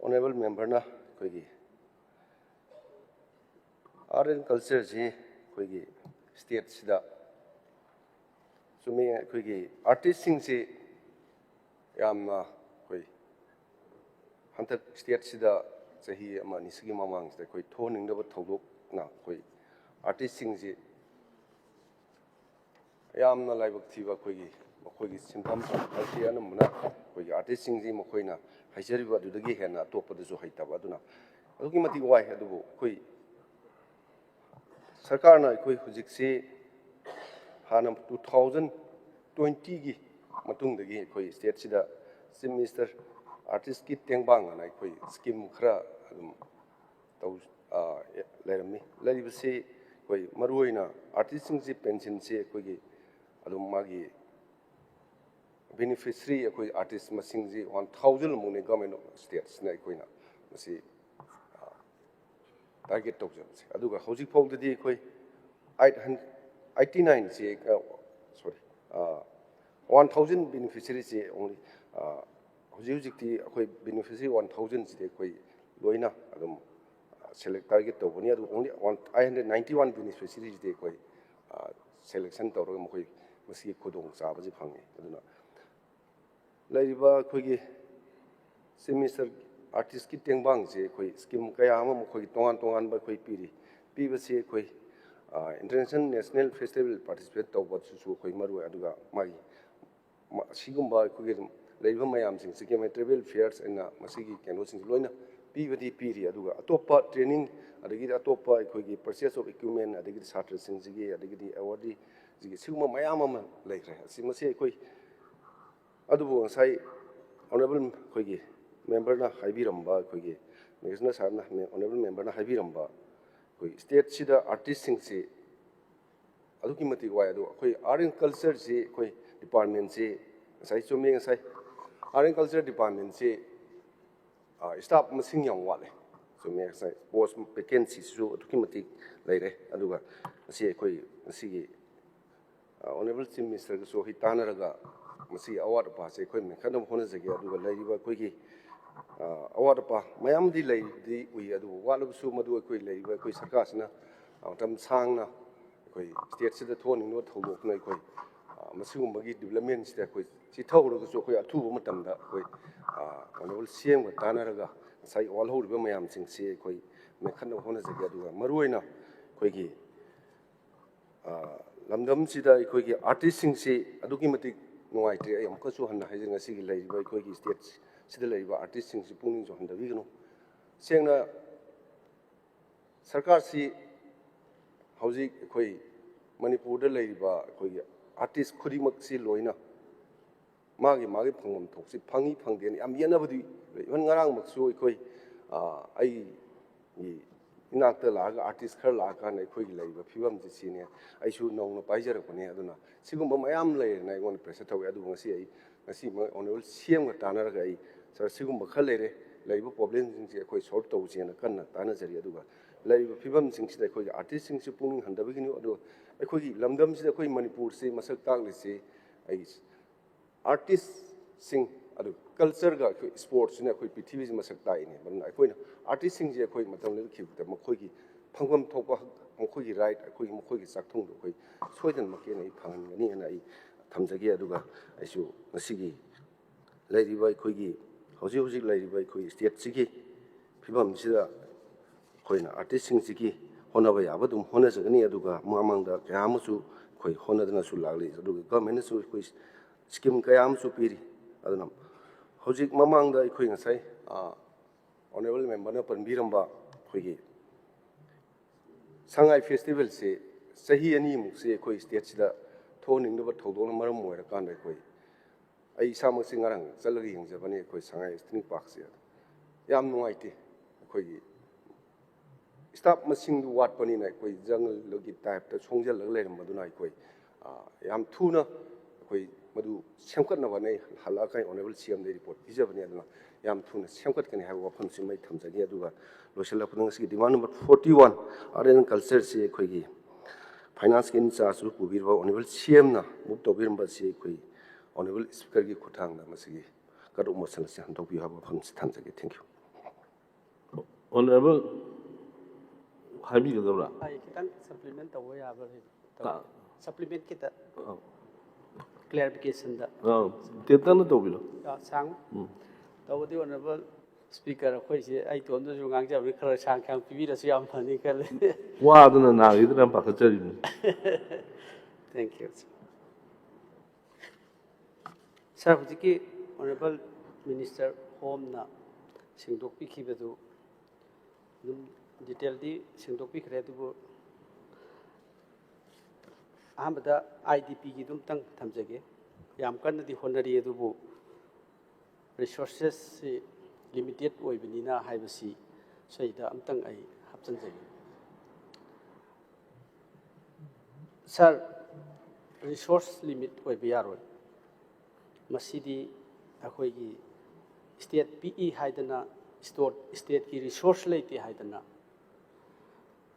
honorable member na, art and culture ji, state sida. So me, artist sing si, yamna, hantar state sida, sahi ama nisigi mamang sida, toning dapat thawuk na, artist sing si. yamna laibak thiba koigi simpham arti anamuna koigi artisting ji mokoina haijariba dudagi hena topadasu haitaba aduna adugi mati wai adubu koi sarkarna koi hujiksi hanam 2020 gi matungdagi koi state sida chief minister artist ki tengbang ana koi scheme khara adum tau lerami laribasi koi maruina artisting ji pension se koigi adum magi beneficiary koi artist masing ji 1000 mune government states na koina masi target tok jam se aduga hojik phog di koi 889 ji sorry 1000 beneficiary ji only hojik ti koi beneficiary 1000 ji koi loina adum select target to bani adu only 591 beneficiary ji koi selection tawra mo koi masi khudong chaba ji phangi aduna laiba khogi semester artist ki tengbang je khoi scheme kaya ama mo khoi tongan ba khoi pi ba se khoi international national festival participate tawba su khoi maru aduga magi sigumba khoi laiba mayam sing sikeme travel fairs and masigi keno sing loina pi ba di piri aduga atopa training adagi atopa khoi purchase of equipment adagi satra sing jigi adagi award siguma mayam ama laikre simase khoi adubu sai honorable khoi member na haibiramba khoi national sar na honorable member na haibiramba khoi state sida artist sing si aduki mati wai adu khoi art and culture si khoi department si sai chumi sai art and culture department si staff masing yang wale chumi sai post vacancy su aduki mati laire aduga si khoi si honorable chief minister so hitanaraga masi award pa se khoi me khanam hona jagi aduga laiba khoi gi award pa mayam di lai di ui adu walab su madu khoi laiba khoi sarkar sina tam sang na khoi state sida thoni no tholok nai khoi masugum bagi development sida khoi chi thawro ga so khoi athu ba matam da khoi honorable cm ga tanaraga sai all hold ba mayam sing se khoi me khanam hona jagi aduga maruina khoi gi lamdam sida khoi gi artist sing se aduki mati nuai tre ayam ka su hanna haijin ngasi gi laiba khoi gi state sida laiba artist sing si pungning jo handa bigno sengna sarkar si hauji khoi manipur da laiba khoi gi artist khurimak si loina magi phangam thok si phangi phangden am yana budi man ngarang maksu khoi ai gi inakta laga artist khar laga na khoi gi laiba phibam ji sine ai su nong na paijar ko ne aduna sigumba mayam lai na gon pressure thawi adu ngasi ai ngasi ma honorable cm ga tanar ga ai sir sigumba khal leire laiba problem jing ji khoi solve taw ji na kan ta na jari aduga laiba phibam jing si da khoi artist sing si puning handa bigini adu ai khoi gi lamdam si da khoi manipur se masak tak le se ai artist sing ꯑꯗꯨ ꯀꯜꯆꯔꯒ ꯑꯩꯈꯣꯏ ꯁ꯭ꯄꯣꯔꯠꯁꯤꯅ ꯑꯩꯈꯣꯏ ꯄ꯭ꯔꯤꯊꯤꯕꯤꯁꯤ ꯃꯁꯛ ꯇꯥꯛꯏꯅꯦ ꯃꯗꯨꯅ ꯑꯩꯈꯣꯏꯅ ꯑꯥꯔꯇꯤꯁꯁꯤꯡꯁꯦ ꯑꯩꯈꯣꯏ ꯃꯇꯝ ꯂꯦꯞꯈꯤꯕꯗ ꯃꯈꯣꯏꯒꯤ ꯐꯪꯐꯝ ꯊꯣꯛꯄ ꯃꯈꯣꯏꯒꯤ ꯔꯥꯏꯠ ꯃꯈꯣꯏꯒꯤ ꯆꯥꯛꯊꯨꯡꯗꯣ ꯑꯩꯈꯣꯏ ꯁꯣꯏꯗꯅꯃꯛꯀꯤ ꯑꯩ ꯐꯪꯍꯟꯒꯅꯤ ꯍꯥꯏꯅ ꯑꯩ ꯊꯝꯖꯒꯦ ꯑꯗꯨꯒ ꯑꯩꯁꯨ ꯉꯁꯤꯒꯤ ꯂꯩꯔꯤꯕ ꯑꯩꯈꯣꯏꯒꯤ ꯍꯧꯖꯤꯛ ꯍꯧꯖꯤꯛ ꯂꯩꯔꯤꯕ ꯑꯩꯈꯣꯏ ꯁ꯭ꯇꯦꯠꯁꯤꯒꯤ ꯐꯤꯕꯝꯁꯤꯗ ꯑꯩꯈꯣꯏꯅ ꯑꯥꯔꯇꯤꯁꯁꯤꯡꯁꯤꯒꯤ ꯍꯣꯠꯅꯕ ꯌꯥꯕ ꯑꯗꯨꯝ ꯍꯣꯠꯅꯖꯒꯅꯤ ꯑꯗꯨꯒ ꯃꯃꯥꯡꯗ ꯀꯌꯥ ꯑꯃꯁꯨ ꯑꯩꯈꯣꯏ ꯍꯣꯠꯅꯗꯅꯁꯨ ꯂꯥꯛꯂꯤ ꯑꯗꯨꯒ ꯒꯚꯔꯟꯃꯦꯟꯠꯅꯁꯨ ꯑꯩꯈꯣꯏ ꯁ꯭ꯀꯤꯝ ꯀꯌꯥ ꯑꯃꯁꯨ ꯄꯤꯔꯤ ꯑꯗꯨꯅ ꯍꯧꯖꯤꯛ ꯃꯃꯥꯡꯗ ꯑꯩꯈꯣꯏ ꯉꯁꯥꯏ ꯑꯣꯅꯔꯦꯕꯜ ꯃꯦꯝꯕꯔꯅ ꯄꯟꯕꯤꯔꯝꯕ ꯑꯩꯈꯣꯏꯒꯤ ꯁꯉꯥꯏ ꯐꯦꯁꯇꯤꯚꯦꯜꯁꯤ ꯆꯍꯤ ꯑꯅꯤꯃꯨꯛꯁꯤ ꯑꯩꯈꯣꯏ ꯁ꯭ꯇꯦꯠꯁꯤꯗ ꯊꯣꯛꯍꯟꯅꯤꯡꯗꯕ ꯊꯧꯗꯣꯛꯅ ꯃꯔꯝ ꯑꯣꯏꯔꯀꯥꯟꯗ ꯑꯩꯈꯣꯏ ꯑꯩ ꯏꯁꯥꯃꯛꯁꯤ ꯉꯔꯥꯡ ꯆꯠꯂꯒ ꯌꯦꯡꯖꯕꯅꯤ ꯑꯩꯈꯣꯏ ꯁꯉꯥꯏ ꯏꯁꯇ꯭ꯔꯤꯡ ꯄꯥर्कꯁꯦ ꯌꯥꯝ ꯅꯨꯡꯉꯥꯏꯇꯦ ꯑꯩꯈꯣꯏꯒꯤ ꯁ꯭ꯇꯥꯐ ꯃꯁꯤꯡꯗꯨ ꯋꯥꯠꯄꯅꯤꯅ ꯑꯩꯈꯣꯏ ꯖꯪꯒꯜꯒꯤ ꯇꯥꯏꯞꯇ ꯁꯣꯡꯖꯜꯂꯒ ꯂꯩꯔꯝꯕꯗꯨꯅ ꯑꯩꯈꯣꯏ ꯌꯥꯝ ꯊꯨꯅ ꯑꯩꯈꯣꯏ ꯃꯗꯨ ꯁꯦꯝꯒꯠꯅꯕꯅ ꯑꯩ ꯍꯜꯂꯛꯑꯒ ꯑꯣꯅꯔꯦꯕꯜ ꯁꯤ.ꯑꯦꯝꯗ ꯔꯤꯄꯣꯔꯠ ꯄꯤꯖꯕꯅꯤ ꯑꯗꯨꯅ ꯌꯥꯝ ꯊꯨꯅ ꯁꯦꯝꯒꯠꯀꯅꯤ ꯍꯥꯏꯕ ꯋꯥꯐꯝꯁꯤꯃ ꯑꯩ ꯊꯝꯖꯒꯦ ꯑꯗꯨꯒ ꯂꯣꯏꯁꯤꯜꯂꯛꯄꯗ ꯉꯁꯤꯒꯤ ꯗꯤꯃꯥꯟ ꯅꯝꯕꯔ 41 ꯑꯥꯔꯠ ꯑꯦꯟ ꯀꯜꯆꯔꯁꯤ ꯑꯩꯈꯣꯏꯒꯤ ꯐꯥꯏꯅꯥꯟꯁꯀꯤ ꯏꯟꯆꯥꯔꯖꯁꯨ ꯄꯨꯕꯤꯔꯤꯕ ꯑꯣꯅꯔꯦꯕꯜ ꯁꯤ.ꯑꯦꯝꯅ ꯃꯨꯞ ꯇꯧꯕꯤꯔꯝꯕꯁꯤ ꯑꯩꯈꯣꯏ ꯑꯣꯅꯔꯦꯕꯜ ꯁ꯭ꯄꯤꯀꯔꯒꯤ ꯈꯨꯠꯊꯥꯡꯗ ꯃꯁꯤꯒꯤ ꯀꯠ ꯃꯣꯁꯟ ꯑꯁꯤ ꯍꯟꯗꯣꯛꯄꯤꯌꯨ ꯍꯥꯏꯕ ꯋꯥꯐꯝꯁꯤ ꯊꯝꯖꯒꯦ ꯊꯦꯡꯛ ꯌꯨ Honorable 하비거든요. ꯑꯩ ꯈꯤꯇꯪ ꯁꯄ꯭ꯂꯤꯃꯦꯟ ꯇꯧꯕ ꯌꯥꯕ꯭ꯔꯥ ꯁꯄ꯭ꯂꯤꯃꯦꯟ ꯈꯤꯇ ꯀ꯭ꯂꯦꯔꯤꯐꯤꯀꯦꯁꯟꯗ 대단한 도비로. ꯁꯥꯡ ꯇꯧꯕꯗꯤ ꯑꯣꯅꯔꯦꯕꯜ ꯁ꯭ꯄꯤꯀꯔ ꯑꯩꯈꯣꯏꯁꯦ ꯑꯩ ꯏꯇꯣꯝꯗꯁꯨ ꯉꯥꯡꯖꯕꯅꯤ ꯈꯔ ꯁꯥꯡ ꯄꯤꯕꯤꯔꯁꯨ ꯌꯥꯝ ꯐꯅꯤ ꯈꯜꯂꯤ 와드는 나이들은 바꿔저리는. ꯊꯦꯡꯛ ꯌꯨ ꯁꯥꯔ ꯍꯧꯖꯤꯛꯀꯤ ꯑꯣꯅꯔꯦꯕꯜ ꯃꯤꯅꯤꯁꯇꯔ ꯍꯣꯝꯅ ꯁꯦꯡꯗꯣꯛꯄꯤꯈꯤꯕꯗꯨ ꯑꯗꯨꯝ ꯗꯤꯇꯦꯜꯗꯤ ꯁꯦꯡꯗꯣꯛꯄꯤꯈ꯭ꯔꯦ ꯑꯗꯨꯕꯨ ꯑꯍꯥꯟꯕꯗ IDPꯒꯤ ꯑꯗꯨꯝꯇꯪ ꯊꯝꯖꯒꯦ ꯌꯥꯝ ꯀꯟꯅꯗꯤ ꯍꯣꯠꯅꯔꯤ ꯑꯗꯨꯕꯨ ꯔꯤꯁꯣꯔꯁꯦꯁꯁꯤ ꯂꯤꯃꯤꯇꯦꯠ ꯑꯣꯏꯕꯅꯤꯅ ꯍꯥꯏꯕꯁꯤ ꯁꯤꯗ ꯑꯝꯇꯪ ꯑꯩ ꯍꯥꯞꯆꯤꯟꯖꯒꯦ ꯁꯥꯔ ꯔꯤꯁꯣꯔꯁ ꯂꯤꯃꯤꯠ ꯑꯣꯏꯕ ꯌꯥꯔꯣꯏ ꯃꯁꯤꯗꯤ ꯑꯩꯈꯣꯏꯒꯤ ꯁ꯭ꯇꯦꯠ ꯄꯤꯛꯏ ꯍꯥꯏꯗꯅ ꯁ꯭ꯇꯦꯠꯀꯤ ꯔꯤꯁꯣꯔꯁ ꯂꯩꯇꯦ ꯍꯥꯏꯗꯅ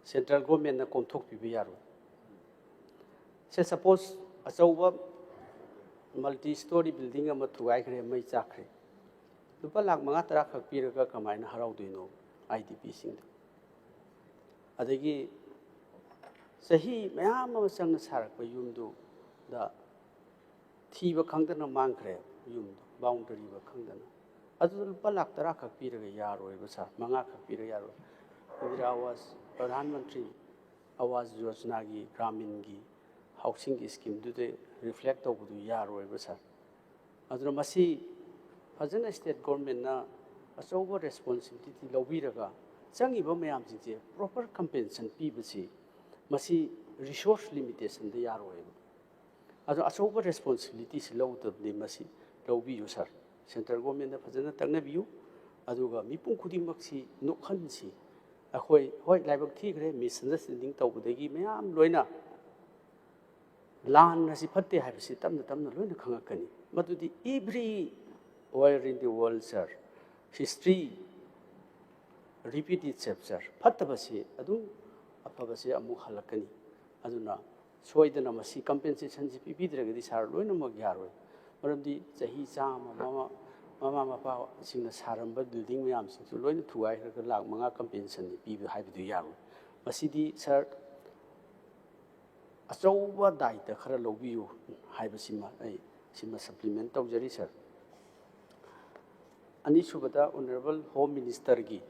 ꯁꯦꯟꯇ꯭ꯔꯦꯜ ꯒꯣꯔꯃꯦꯟꯠꯅ ꯀꯣꯝꯊꯣꯛꯄꯤꯕ ꯌꯥꯔꯣꯏ ꯁꯦ ꯁꯄꯣꯁ ꯑꯆꯧꯕ ꯃꯜꯇꯤ ꯁ꯭ꯇꯣꯔꯤ ꯕꯤꯜꯗꯤꯡ ꯑꯃ ꯊꯨꯒꯥꯏꯈ꯭ꯔꯦ ꯃꯩ ꯆꯥꯛꯈ꯭ꯔꯦ ꯂꯨꯄꯥ ꯂꯥꯛ 5-10 ꯈꯛ ꯄꯤꯔꯒ ꯀꯃꯥꯏꯅ ꯍꯔꯥꯎꯗꯣꯏꯅꯣ IDPꯁꯤꯡꯗ ꯑꯗꯒꯤ ꯆꯍꯤ ꯃꯌꯥꯝ ꯑꯃ ꯆꯪꯅ ꯁꯥꯔꯛꯄ ꯌꯨꯝꯗꯨꯗ ꯊꯤꯕ ꯈꯪꯗꯅ ꯃꯥꯡꯈ꯭ꯔꯦ ꯌꯨꯝꯗꯣ ꯕꯥꯎꯟꯗꯔꯤꯕ ꯈꯪꯗꯅ ꯑꯗꯨꯗ ꯂꯨꯄꯥ ꯂꯥꯛ 10 ꯈꯛ ꯄꯤꯔꯒ ꯌꯥꯔꯣꯏꯕ ꯁꯥꯔ 5 ꯈꯛ ꯄꯤꯔꯒ ꯌꯥꯔꯣꯏ ꯏꯟꯗꯤꯔꯥ ꯑꯋꯥꯁ ꯄ꯭ꯔꯙꯥꯟ ꯃꯟꯇ꯭ꯔꯤ ꯑꯋꯥꯁ ꯌꯣꯖꯅꯥꯒꯤ ꯒ꯭ꯔꯥꯃꯤꯟꯒꯤ ꯍꯥꯎꯁꯤꯡꯒꯤ ꯁ꯭ꯀꯤꯝꯗꯨꯗ ꯔꯤꯐ꯭ꯂꯦꯛ ꯇꯧꯕꯗꯨ ꯌꯥꯔꯣꯏꯕ ꯁꯥꯔ ꯑꯗꯨꯅ ꯃꯁꯤ ꯐꯖꯅ ꯁ꯭ꯇꯦꯠ ꯒꯣꯔꯃꯦꯟꯠꯅ ꯑꯆꯧꯕ ꯔꯦꯁꯄꯣꯟꯁꯤꯕꯤꯂꯤꯇꯤ ꯂꯧꯕꯤꯔꯒ ꯆꯪꯉꯤꯕ ꯃꯌꯥꯝꯁꯤꯡꯁꯦ ꯄ꯭ꯔꯣꯄꯔ ꯀꯝꯄꯦꯟꯁꯟ ꯄꯤꯕꯁꯤ ꯃꯁꯤ ꯔꯤꯁꯣꯔꯁ ꯂꯤꯃꯤꯇꯦꯁꯟꯗ ꯌꯥꯔꯣꯏꯕ ꯑꯗꯣ ꯑꯆꯧꯕ ꯔꯦꯁꯄꯣꯟꯁꯤꯕꯤꯂꯤꯇꯤꯁꯤ ꯂꯧꯗꯕꯅꯤ ꯃꯁꯤ ꯂꯧꯕꯤꯌꯨ ꯁꯥꯔ ꯁꯦꯟꯇ꯭ꯔꯦꯜ ꯒꯣꯔꯃꯦꯟꯠꯅ ꯐꯖꯅ ꯇꯛꯅꯕꯤꯌꯨ ꯑꯗꯨꯒ ꯃꯤꯄꯨꯝ ꯈꯨꯗꯤꯡꯃꯛꯁꯤ ꯅꯣꯛꯍꯟꯁꯤ ꯑꯩꯈꯣꯏ ꯍꯣꯏ ꯂꯥꯏꯕꯛ ꯊꯤꯈ꯭ꯔꯦ ꯃꯤꯁꯑꯟꯗꯔꯁꯇꯦꯟꯗꯤꯡ ꯇꯧꯕꯗꯒꯤ ꯃꯌꯥꯝ ꯂꯣꯏꯅ ꯂꯥꯟ ꯑꯁꯤ ꯐꯠꯇꯦ ꯍꯥꯏꯕꯁꯤ ꯇꯞꯅ ꯇꯞꯅ ꯂꯣꯏꯅ ꯈꯪꯉꯛꯀꯅꯤ ꯃꯗꯨꯗꯤ ꯏꯚ꯭ꯔꯤ ꯋꯦꯌꯔ ꯏꯟ ꯗꯤ ꯋꯥꯔꯜ ꯁꯥꯔ ꯍꯤꯁꯇ꯭ꯔꯤ ꯔꯤꯄꯤꯠ ꯏꯠꯁꯦꯜꯐ ꯁꯥꯔ ꯐꯠꯇꯕꯁꯤ ꯑꯗꯨꯝ ꯑꯐꯕꯁꯤ ꯑꯃꯨꯛ ꯍꯜꯂꯛꯀꯅꯤ ꯑꯗꯨꯅ ꯁꯣꯏꯗꯅ ꯃꯁꯤ ꯀꯝꯄꯦꯟꯁꯦꯁꯟꯁꯤ ꯄꯤꯕꯤꯗ꯭ꯔꯒꯗꯤ ꯁꯥꯔ ꯂꯣꯏꯅꯃꯛ ꯌꯥꯔꯣꯏ ꯃꯔꯝꯗꯤ ꯆꯍꯤ 100 ꯃꯃꯥ ꯃꯄꯥꯁꯤꯡꯅ ꯁꯥꯔꯝꯕ ꯕꯤꯜꯗꯤꯡ ꯃꯌꯥꯝꯁꯤꯡꯁꯨ ꯂꯣꯏꯅ ꯊꯨꯒꯥꯏꯈ꯭ꯔꯒ ꯂꯥꯛ 5 ꯀꯝꯄꯦꯟꯁꯟ ꯄꯤꯕ ꯍꯥꯏꯕꯗꯨ ꯌꯥꯔꯣꯏ ꯃꯁꯤꯗꯤ ꯁꯥꯔ ꯑꯆꯧꯕ ꯗꯥꯏꯇ ꯈꯔ ꯂꯧꯕꯤꯌꯨ ꯍꯥꯏꯕꯁꯤꯃ ꯑꯩ ꯁꯤꯃ ꯁꯄ꯭ꯂꯤꯃꯦꯟ ꯇꯧꯖꯔꯤ ꯁꯥꯔ ꯑꯅꯤꯁꯨꯕꯗ ꯑꯣꯅꯔꯦꯕꯜ ꯍꯣꯝ ꯃꯤꯅꯤꯁꯇꯔꯒꯤ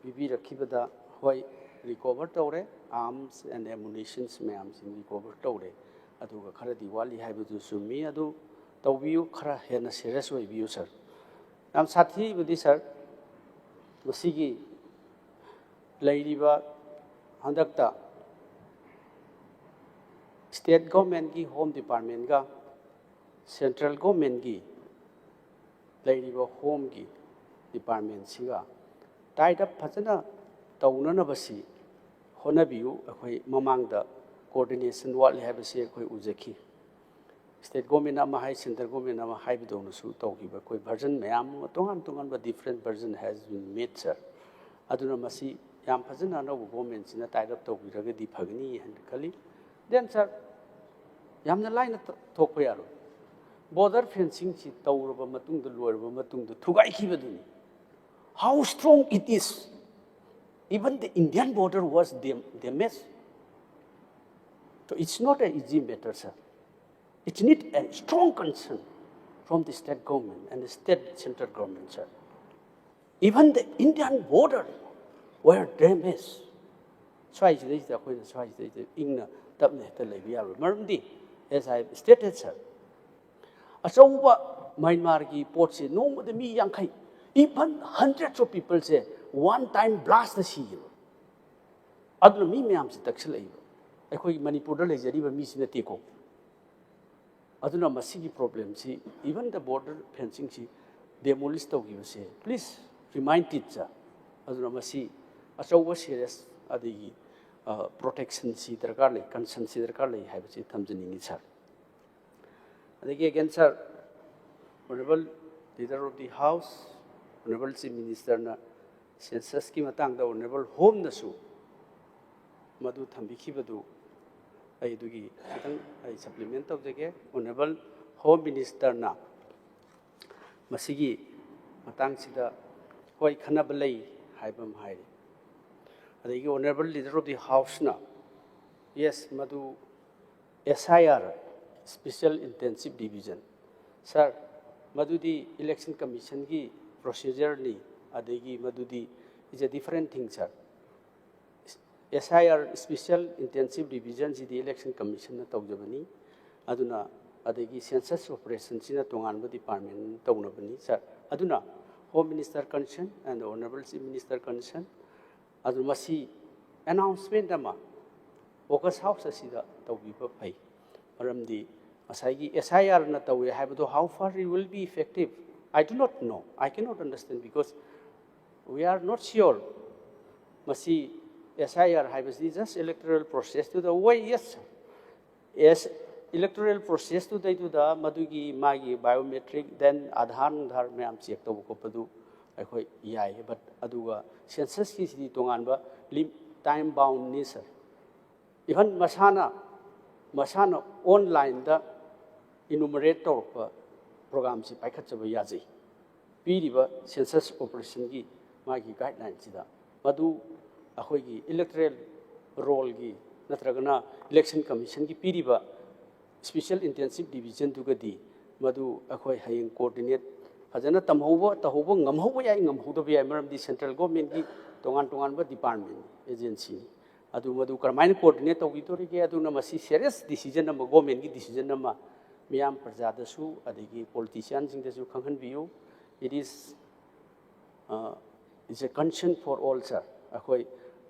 ꯄꯤꯕꯤꯔꯛꯈꯤꯕꯗ ꯍꯣꯏ ꯔꯤꯀꯣꯚꯔ ꯇꯧꯔꯦ ꯑꯥꯔꯝꯁ ꯑꯦꯟ ꯑꯦꯃꯨꯅꯤꯁꯟꯁ ꯃꯌꯥꯝꯁꯤꯡ ꯔꯤꯀꯣꯚꯔ ꯇꯧꯔꯦ ꯑꯗꯨꯒ ꯈꯔꯗꯤ ꯋꯥꯠꯂꯤ ꯍꯥꯏꯕꯗꯨ ꯆꯨꯝꯃꯤ ꯑꯗꯨ ꯇꯧꯕꯤꯌꯨ ꯈꯔ ꯍꯦꯟꯅ ꯁꯦꯔꯤꯌꯁ ꯑꯣꯏꯕꯤꯌꯨ ꯁꯥꯔ ꯌꯥꯝ ꯁꯥꯊꯤꯕꯗꯤ ꯁꯥꯔ ꯃꯁꯤꯒꯤ ꯂꯩꯔꯤꯕ ꯍꯟꯗꯛꯇ ꯁ꯭ꯇꯦꯠ ꯒꯣꯔꯃꯦꯟꯠꯀꯤ ꯍꯣꯝ ꯗꯤꯄꯥꯔꯠꯃꯦꯟꯠꯒ ꯁꯦꯟꯇ꯭ꯔꯦꯜ ꯒꯣꯔꯃꯦꯟꯠꯀꯤ ꯂꯩꯔꯤꯕ ꯍꯣꯝꯒꯤ ꯗꯤꯄꯥꯔꯠꯃꯦꯟꯠꯁꯤꯒ ꯇꯥꯏꯠ ꯑꯞ ꯐꯖꯅ ꯇꯧꯅꯅꯕꯁꯤ ꯍꯣꯠꯅꯕꯤꯌꯨ ꯑꯩꯈꯣꯏ ꯃꯃꯥꯡꯗ ꯀꯣꯑꯣꯔꯗꯤꯅꯦꯁꯟ ꯋꯥꯠꯂꯤ ꯍꯥꯏꯕꯁꯤ ꯑꯩꯈꯣꯏ ꯎꯖꯈꯤ ꯁ꯭ꯇꯦꯠ ꯒꯣꯔꯃꯦꯟꯠ ꯑꯃ ꯍꯥꯏ ꯁꯦꯟꯇ꯭ꯔꯦꯜ ꯒꯣꯔꯃꯦꯟꯠ ꯑꯃ ꯍꯥꯏꯕꯗꯧꯅꯁꯨ ꯇꯧꯈꯤꯕ ꯑꯩꯈꯣꯏ ꯚꯔꯖꯟ ꯃꯌꯥꯝ ꯑꯃ ꯇꯣꯉꯥꯟ ꯇꯣꯉꯥꯟꯕ ꯗꯤꯐ꯭ꯔꯦꯟ ꯚꯔꯖꯟ ꯍꯦꯖ ꯕꯤꯟ ꯃꯦꯗ ꯁꯥꯔ ꯑꯗꯨꯅ ꯃꯁꯤ ꯌꯥꯝ ꯐꯖꯅ ꯑꯅꯧꯕ ꯒꯣꯔꯃꯦꯟꯠꯁꯤꯅ ꯇꯥꯏꯠ ꯑꯞ ꯇꯧꯕꯤꯔꯒꯗꯤ ꯐꯒꯅꯤ ꯍꯥꯏꯅ ꯈꯜꯂꯤ ꯗꯦꯟ ꯁꯥꯔ ꯌꯥꯝꯅ ꯂꯥꯏꯅ ꯊꯣꯛꯄ ꯌꯥꯔꯣꯏ border fencing chi tawraba matung da loiraba matung da thugai khibaduni. How strong it is. Even the Indian border was damaged. So it's not an easy matter, sir. It needs a strong concern from the state government and the state central government, sir. Even the Indian border were damaged. So I say that when so I say that in the as I stated, sir. Asawa Myanmar ki port se no the mi yang kai. Even hundreds of people say one time blast the sea. Aduna mi mayam se taksilai. Ekoi Manipur da lejari mi sina teko. Aduna masigi problem si even the border fencing si demolish tawgi se. Please remind it, sir. Aduna masi asawa serious adigi protection si darkar le concern si darkar le hai basi thamjaningi, sir. Again, sir, Honorable Leader of the House, Honorable Chief Minister na census ki matang da Honorable Home na su madu thambiki badu ay dugi kitang ay supplement of the Honorable Home Minister na masigi matang sida hoi khanabalai haibam hai. Adagi Honorable Leader of the House na yes madu SIR Special Intensive Division. Sir, Madudi Election Commission ki procedure ni adegi Madudi is a different thing, sir. SIR Special Intensive Division is the Election Commission na tawjabani. Aduna adegi census operations na tongan department tawnabani, sir. Aduna Home Minister concerned and the Honorable Chief Minister concerned. Aduna masi announcement ama August House asida tawbiba pai. Maramdi asagi SIR na tawi habdo how far it will be effective. I do not know. I cannot understand because we are not sure. Masi SIR habis just electoral process to the way yes. Yes, electoral process to the madugi magi biometric then Aadhaar me am check to ko padu akoi yai but aduga census ki si tongan ba time bound ni sir. Even masana online da enumerator program si paikhat chaba yaji piriba census operation gi magi guidelines da madu akhoi gi electoral role gi natragana election commission gi piriba special intensive division tu gadi madu akhoi hayeng coordinate fajana tamhoba tahoba ngamhoba yai ngamhoda bi maram di central government gi tongan ba department agency adu madu karmain coordinate tawgi to rige adu na masi serious decision na government gi decision na miyam prajada su adigi politicians sing su khanghan biu it is a concern for all, sir. Akhoi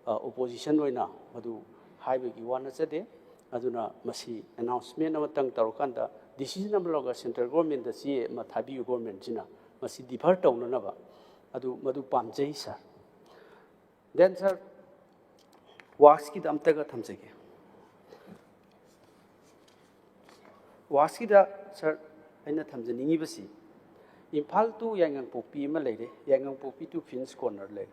opposition oina madu haibe gi wana chade aduna masi announcement amatang tarokanda decision amloga central government da si ma thabi government jina masi defer tawna na ba adu madu pamjai, sir. Then, sir, waski damtaga thamjage waski da sir aina thamjaningi basi Imphal to yangang popi ma leire yangang popi to Fins corner le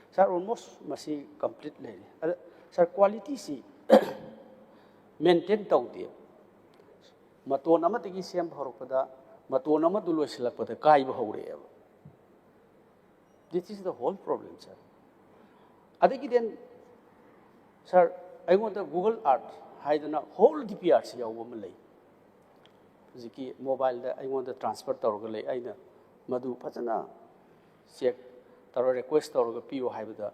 sir almost masi complete leire sir quality si maintain tawde maton amatagi sem bhorokpada maton amadu loisilakpada kai ba hore. This is the whole problem, sir. Adagi then, sir, I want the Google Earth haidana whole DPRC yawumalai. Ziki mobile I want the transfer torgale aina madu pachana check taro request torga PO haibada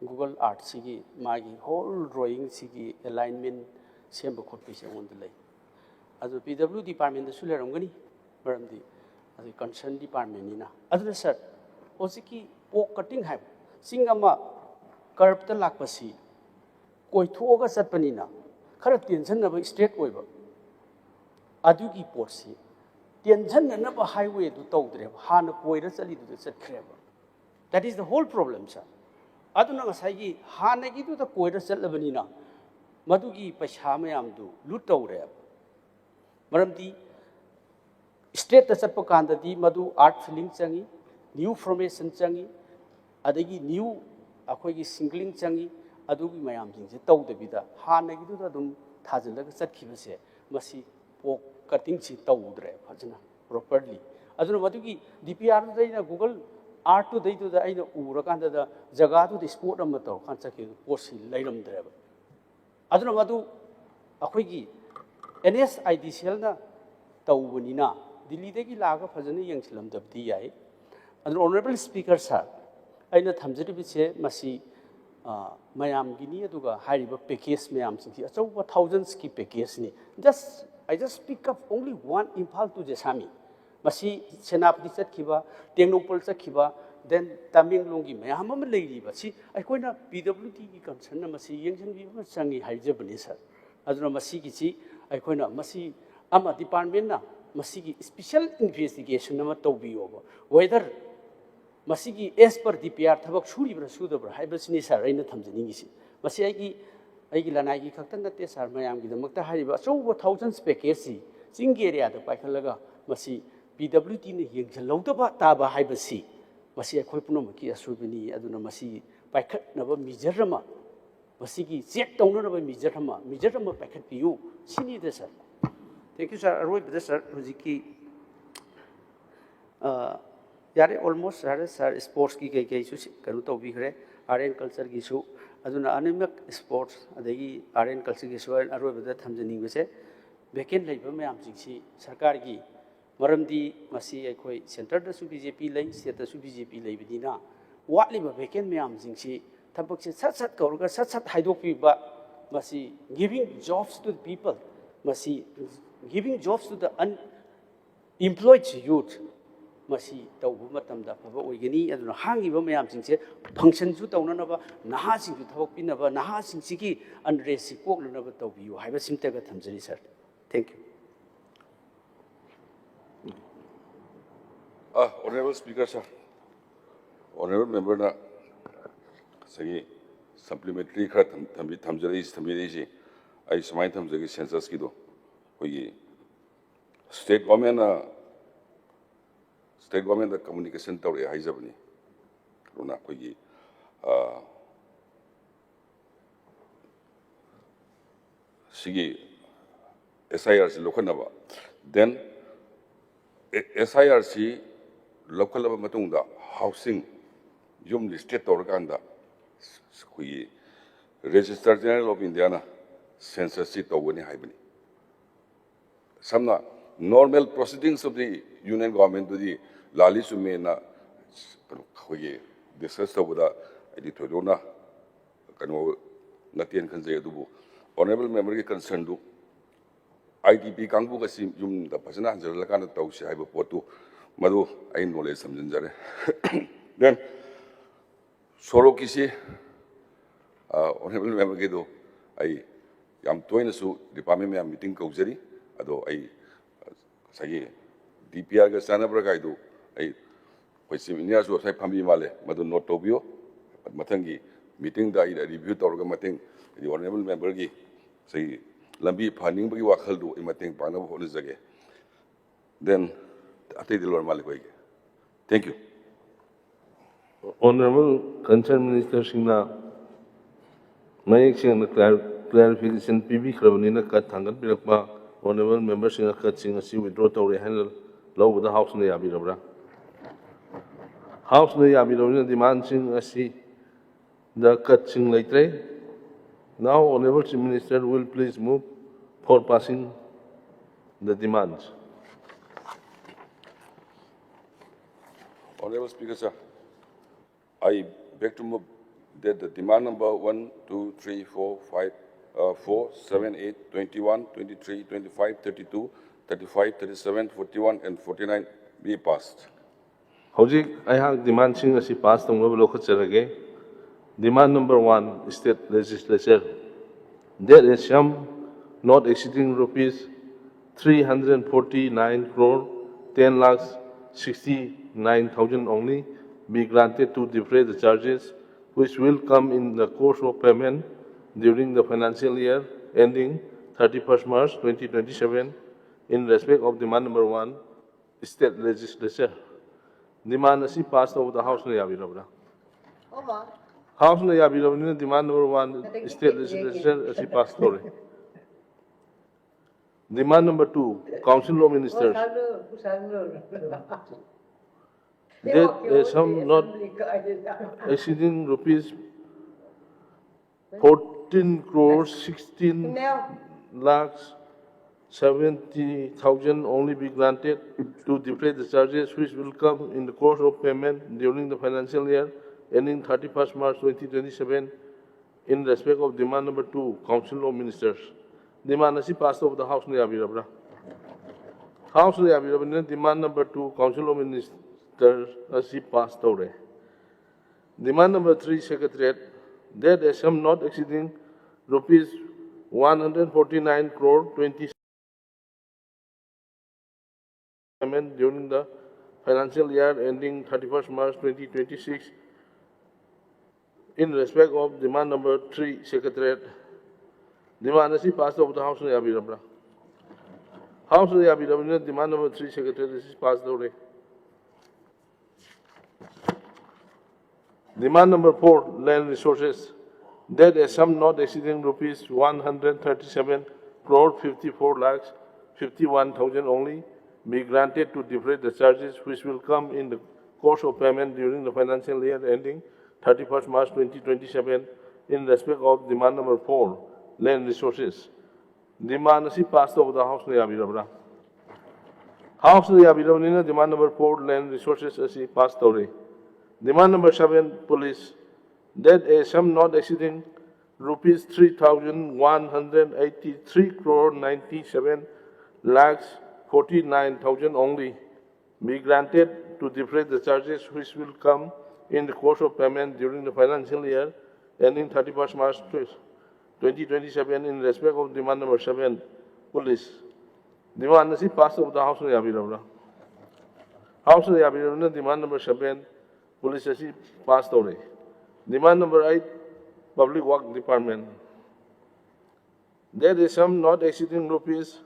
Google Earth sigi magi whole drawing sigi alignment semba khotpi se ondalai. Adu PW department da suleramgani maramdi adu concern department nina. Adu sir, osiki pork cutting haib singama curb ta lakpasi koi thoga satpanina khara tension na straight oiba adugi porsi tension na ba highway du tawdre hana koira chali du chatkreba. That is the whole problem, sir. Aduna ngasai gi hana gi du ta koira chatlabanina madugi paisa mayam du lut tawre maramdi straight ta chatpa kanda di madu art filling changi new formation changi adagi new akhoi gi singling changi adugi mayam jing se tawdebida hana gi du ta dum thajalaga chatkibase masi pok cutting chi tawdre phajna properly aduna madugi DPR daina Google art to dai to da aina ura kan da jaga to sport am to kan cha ki post lairam dre aduna madu akhoi NSIDCL na tawbunina Delhi degi laga phajana yengsilam dabdi yai and honorable speaker sir aina thamjari biche masi mayam gini aduga hariba package mayam singsi achawa thousands ki package ni I just pick up only one Imphal to Jesami masi senapati chatkiba Tengnopal chatkiba then Tamenglong gi mayam am leiriba si aikoina PWD ki concern na masi yengsan bi ma changi haijabani sir aduna masi gi chi aikoina masi ama department na masi gi special investigation na to biyoba whether masigi as per DPR thabak suribra sudabra haibasini sir aina thamjani gi masi aigi lanai gi khaktan natte sir mayam gi damakta hariba so thousands package si singi area da paikhalaga masi PWD ne yengja lawdaba taba haibasi masi akhoi punom ki asubini aduna masi paikhat naba mijarama masigi check tawnaba mijarama paikhat piu sini de sir thank you sir aroi bada sir hojiki yare almost sir sports ki kai su kanu to bi khare art and culture gi su aduna animak sports adagi art and culture gi su aroi bada thamjani bese vacant leiba mayam jingsi sarkar gi maramdi masi akhoi center da su BJP lai state da su BJP lai bidina watli ba vacant mayam jingsi thabak se sat kaurga sat haidok pi ba masi giving jobs to the people masi giving jobs to the unemployed youth masi tawbu matamda phaba oigani aduna hangiba mayam singse function su tawnanaba naha sing su thawak pinaba naha sing sigi unrest koklunaba tawbiyu haiba simtaga thamjari sir thank you Honorable Speaker sir, honorable member na sagi supplementary kha thamjari si ai samai thamjagi census ki do hoyi state government the communication tawre haijabani runa kogi sigi SIRC lokhanaba then SIRC lokhalaba matungda housing yum listed tawrkanda kogi Register General of India na census si tawani haibani samna normal proceedings of the union government to the Lali Sumena discuss the editorial Natian Kanzayadubu. Honorable memory concerned to IDP Kangu Kasim Yum the Pasana Lakan Tausi Ibapotu Madu I knowledge some Zinjare. Then Sorokisi honorable memory do I am twain su department meeting Kausari, although I say DPR ga sana bragai do ai paisi India so sai phambi male madu note tobio mathangi meeting da ida review tawga mating the honorable member gi sai lambi phaning bagi wakhal do mating pana ho ni jage then atai dilor male koi thank you Honorable Concerned Minister Singna Mayek Singh clarification PB Krabunina Kat Tangan Pilakma Honorable members in a cut sing a withdraw to handle low with the House in the Abirabra. House in the Abirabra demanding a see the cut sing later. Now, Honorable Chief Minister will please move for passing the demands. Honorable Speaker, sir, I beg to move that the demand number 1, 2, 3, 4, 5, 4, 7, 8, 21, 23, 25, 32, 35, 37, 41, and 49 be passed. Hojik, I have demand sing as he passed on local Cherage. Demand number 1, state legislature. There is sum not exceeding rupees 349 crore 10 lakhs 69,000 only be granted to defray the charges which will come in the course of payment during the financial year ending 31st March 2027 in respect of demand number 1, state legislature. Demand as passed over the House na Yabirabra. House na Yabirabra demand number 1, state legislature as passed over. Demand number 2, Council of Ministers. That a sum not exceeding rupees 14 crores 16 lakhs 70,000 only be granted to defray the charges which will come in the course of payment during the financial year ending 31st March 2027 in respect of demand number 2, Council of Ministers. Demand is passed of the House Niyabirabra. House Niyabirabra demand number 2, Council of Ministers as passed away. Demand number 3, Secretariat, that a sum not exceeding rupees 149 crore 20 payment during the financial year ending 31st March 2026 in respect of demand number 3, Secretariat. Demand is passed of the House Niyabirabra. House Niyabirabra demand number 3, Secretariat is passed away. Demand number 4, land resources, that a sum not exceeding rupees 137 crore 54 lakhs 51,000 only be granted to defray the charges which will come in the course of payment during the financial year ending 31st March 2027 in respect of demand number 4, land resources. Demand is passed over the House Niyabirabra. House Niyabirabra demand number 4, land resources is passed away. Demand number 7, police, that a sum not exceeding rupees 3,183 crore 97 lakhs 49,000 only be granted to defray the charges which will come in the course of payment during the financial year ending 31st March 2027 in respect of demand number 7, police. Demand is passed of the House Niyabirabra. House Niyabirabra demand number 7, police is passed away. Demand number 8, Public Work Department. There is sum not exceeding rupees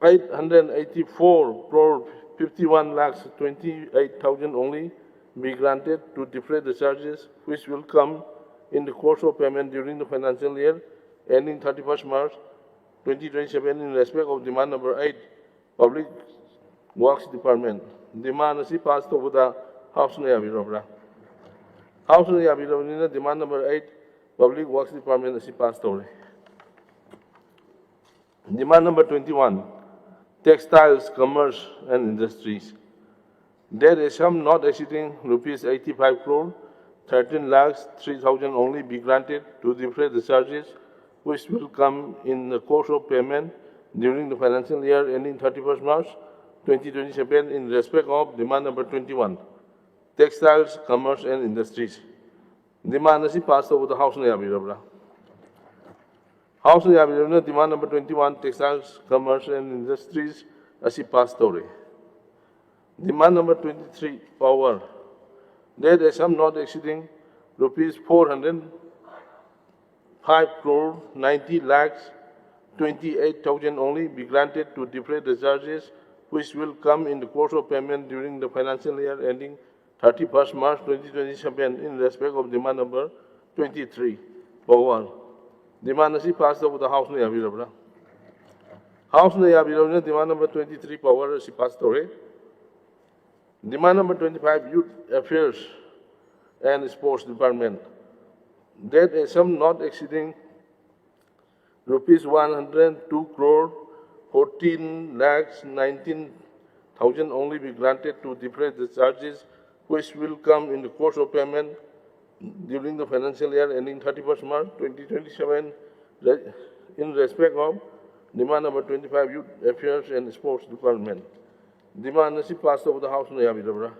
884 crore 51 lakhs 28,000 only be granted to defray the charges which will come in the course of payment during the financial year ending 31st March 2027 in respect of demand number 8, Public Works Department. Demand is passed over the House Niyabirabra. House Niyabirabra demand number 8, Public Works Department is passed over. Demand number 21, textiles, commerce and industries. There is sum not exceeding rupees 85 crore 13 lakhs 3,000 only be granted to defray the charges which will come in the course of payment during the financial year ending 31st March 2027 in respect of demand number 21, textiles, commerce and industries. Demand is passed over the House Niyabirabra. House Niyabirabra demand number 21, textiles, commerce and industries as passed over. Demand number 23, power. There is sum not exceeding rupees 405 crore 90 lakhs 28,000 only be granted to defray the charges which will come in the course of payment during the financial year ending 31st March 2027 in respect of demand number 23, power. Demand is passed over the House Niyabirabra. House Niyabirabra demand number 23, power is passed over. Demand number 25, Youth Affairs and Sports Department. That a sum not exceeding rupees 102 crore 14 lakhs 19,000 only be granted to defray the charges which will come in the course of payment during the financial year ending 31st March 2027 in respect of demand number 25, Youth Affairs and Sports Department. Demand is passed over the House Niyabirabra.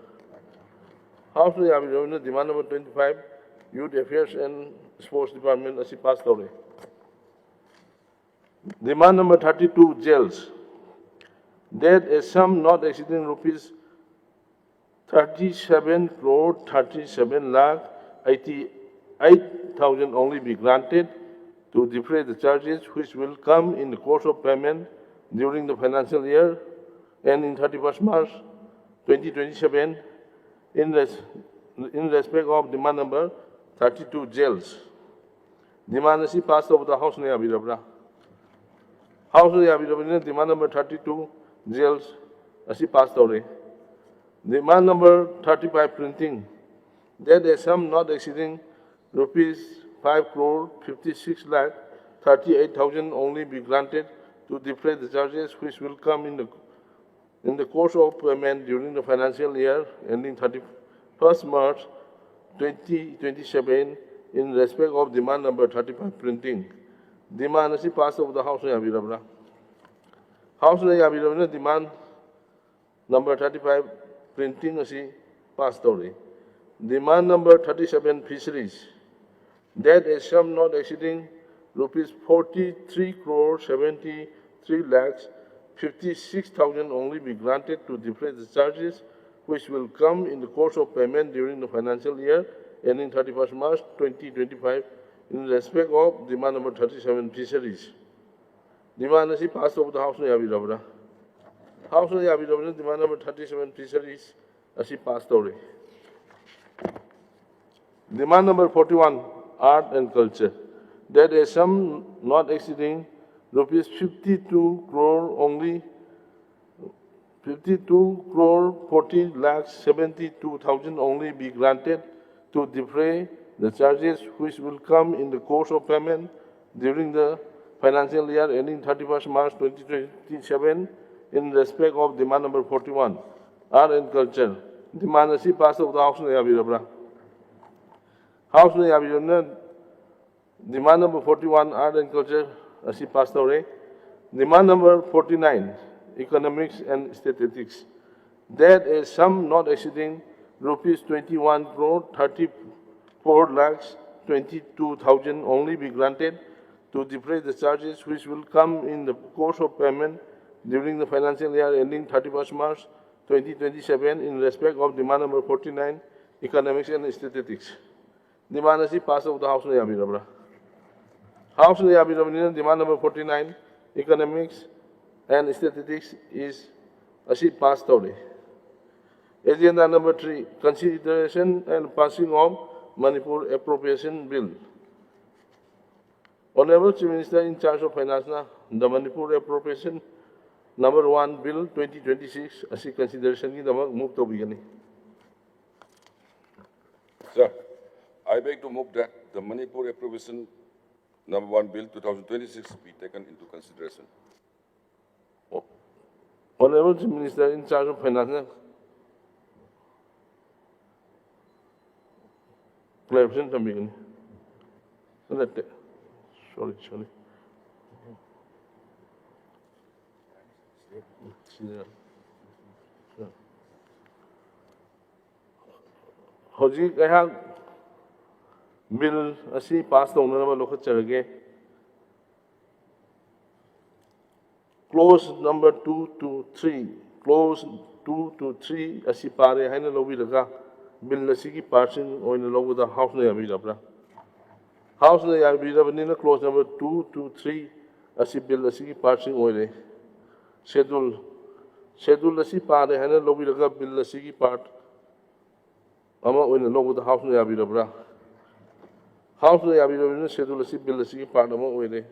House Niyabirabra demand number 25, Youth Affairs and Sports Department is passed over. Demand number 32, jails. That a sum not exceeding rupees 37 crore 37 lakh 88,000 only be granted to defray the charges which will come in the course of payment during the financial year ending 31st March 2027 in respect of demand number 32, jails. Demand is passed over the House Niyabirabra. House Yabi demand number 32 jails asi pass tore. Demand number 35 printing that a sum not exceeding rupees 5 crore 56 lakh 38,000 only be granted to defray the charges which will come in the course of payment during the financial year ending 31st March 2027 in respect of demand number 35 printing. Demand asi pass of the House na Yabirabra. House na Yabirabra demand number 35 printing asi pass tore. Demand number 37 fisheries that a sum not exceeding rupees 43 crore 73 lakhs 56,000 only be granted to defray the charges which will come in the course of payment during the financial year ending 31st March 2025 in respect of demand number 37 fisheries. Demand is passed over the House na Yabirabra. House na Yabirabra demand number 37 fisheries as passed over. Demand number 41, art and culture, that a sum not exceeding rupees 52 crore only, 52 crore 40 lakhs 72,000 only be granted to defray the charges which will come in the course of payment during the financial year ending 31st March 2027 in respect of demand number 41, art and culture. Demand is passed of the House na Yabirabra. House na Yabirabra demand number 41, art and culture, as passed away. Demand number 49, economics and statistics, that a sum not exceeding rupees 21 crore 34 lakhs 22,000 only be granted to defray the charges which will come in the course of payment during the financial year ending 31st March 2027 in respect of demand number 49, economics and statistics. Demand is passed of the House na Yabirabra. House na Yabirabra demand number 49, economics and statistics is as passed away. Agenda number 3, consideration and passing of Manipur Appropriation Bill. Honorable Chief Minister in charge of Finance, the Manipur Appropriation number 1 Bill 2026 as consideration ki damak move to bigani. Sir, I beg to move that the Manipur Appropriation number 1 Bill 2026 be taken into consideration. Honorable Chief Minister in charge of Finance, clarification to begin. Sorry. Hojik ayah bill asi pass to na naman lokot charge. Clause number 2 to 3, clause 2 to 3 asi pare hai na lobby laga bill asi ki passing oin logo the House na Yabirabra. House na Yabirabra ni na clause number 2 to 3 asi bill asi ki passing oin schedule asi pare hai na lobby laga bill asi ki part ama oin logo the House na Yabirabra. House na Yabirabra ni schedule asi bill asi ki part ama oin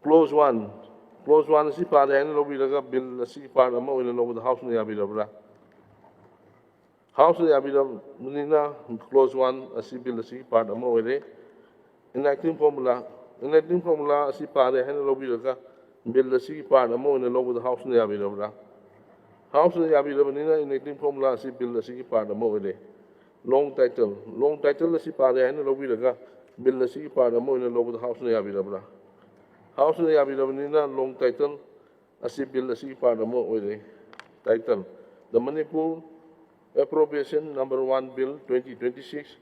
Clause 1 asi pare hai na lobby laga bill asi ki part ama oin logo the House na Yabirabra. House na Yabirabra ni na clause 1 asi bill asi ki part ama oin enacting formula asi pare hai na lobby laga bill asi ki part ama oin logo the House na Yabirabra. House na Yabirabra ni na enacting formula asi bill asi ki part ama oin long title asi pare hai na lobby laga bill asi ki part ama oin logo the House na Yabirabra. House na Yabirabra ni na long title asi bill asi ki part ama oin title the Manipur Appropriation number 1 Bill 2026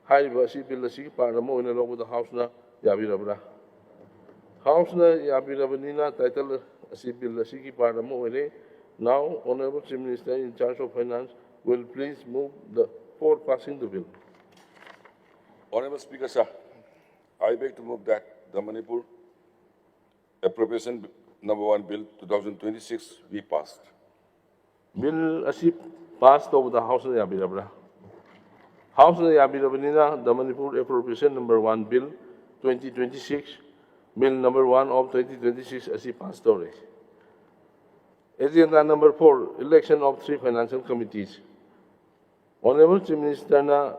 hariba asi bill asi ki part ama oin logo the House na Yabirabra. House na Yabirabra ni na title asi bill asi ki part ama oin. Now, Honorable Chief Minister in charge of Finance will please move for passing the bill. Honorable Speaker, sir, I beg to move that the Manipur Appropriation number 1 Bill 2026 be passed. Bill asi passed over the House na Yabirabra. House na Yabirabra ni na the Manipur Appropriation number 1 Bill 2026 Bill number 1 of 2026 as he passed away. Agenda number 4, election of 3 financial committees. Honorable Chief Minister na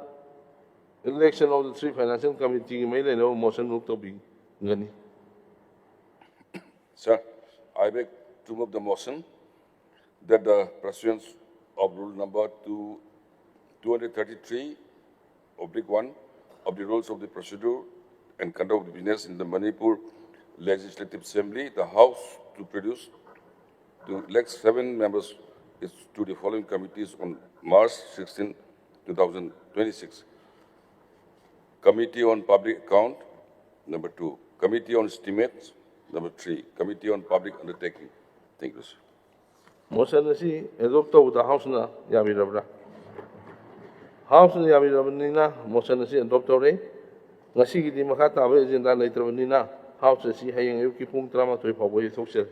election of the 3 financial committee may leno motion look to be gani. Sir, I beg to move the motion that the pursuance of rule number 233/1 of the rules of the procedure and conduct of business in the Manipur Legislative Assembly, the House to produce to elect 7 members to the following committees on March 16, 2026. Committee on Public Account, number 2. Committee on Estimates, number 3. Committee on Public Undertaking. Thank you, sir. Motion na si adopt to the House na yabi rabra. House na yabi rabni na motion na si adopt to re. Ngasi gidi makata ba agenda na itra na House na si hayang yung kipung trama to ipaboy social.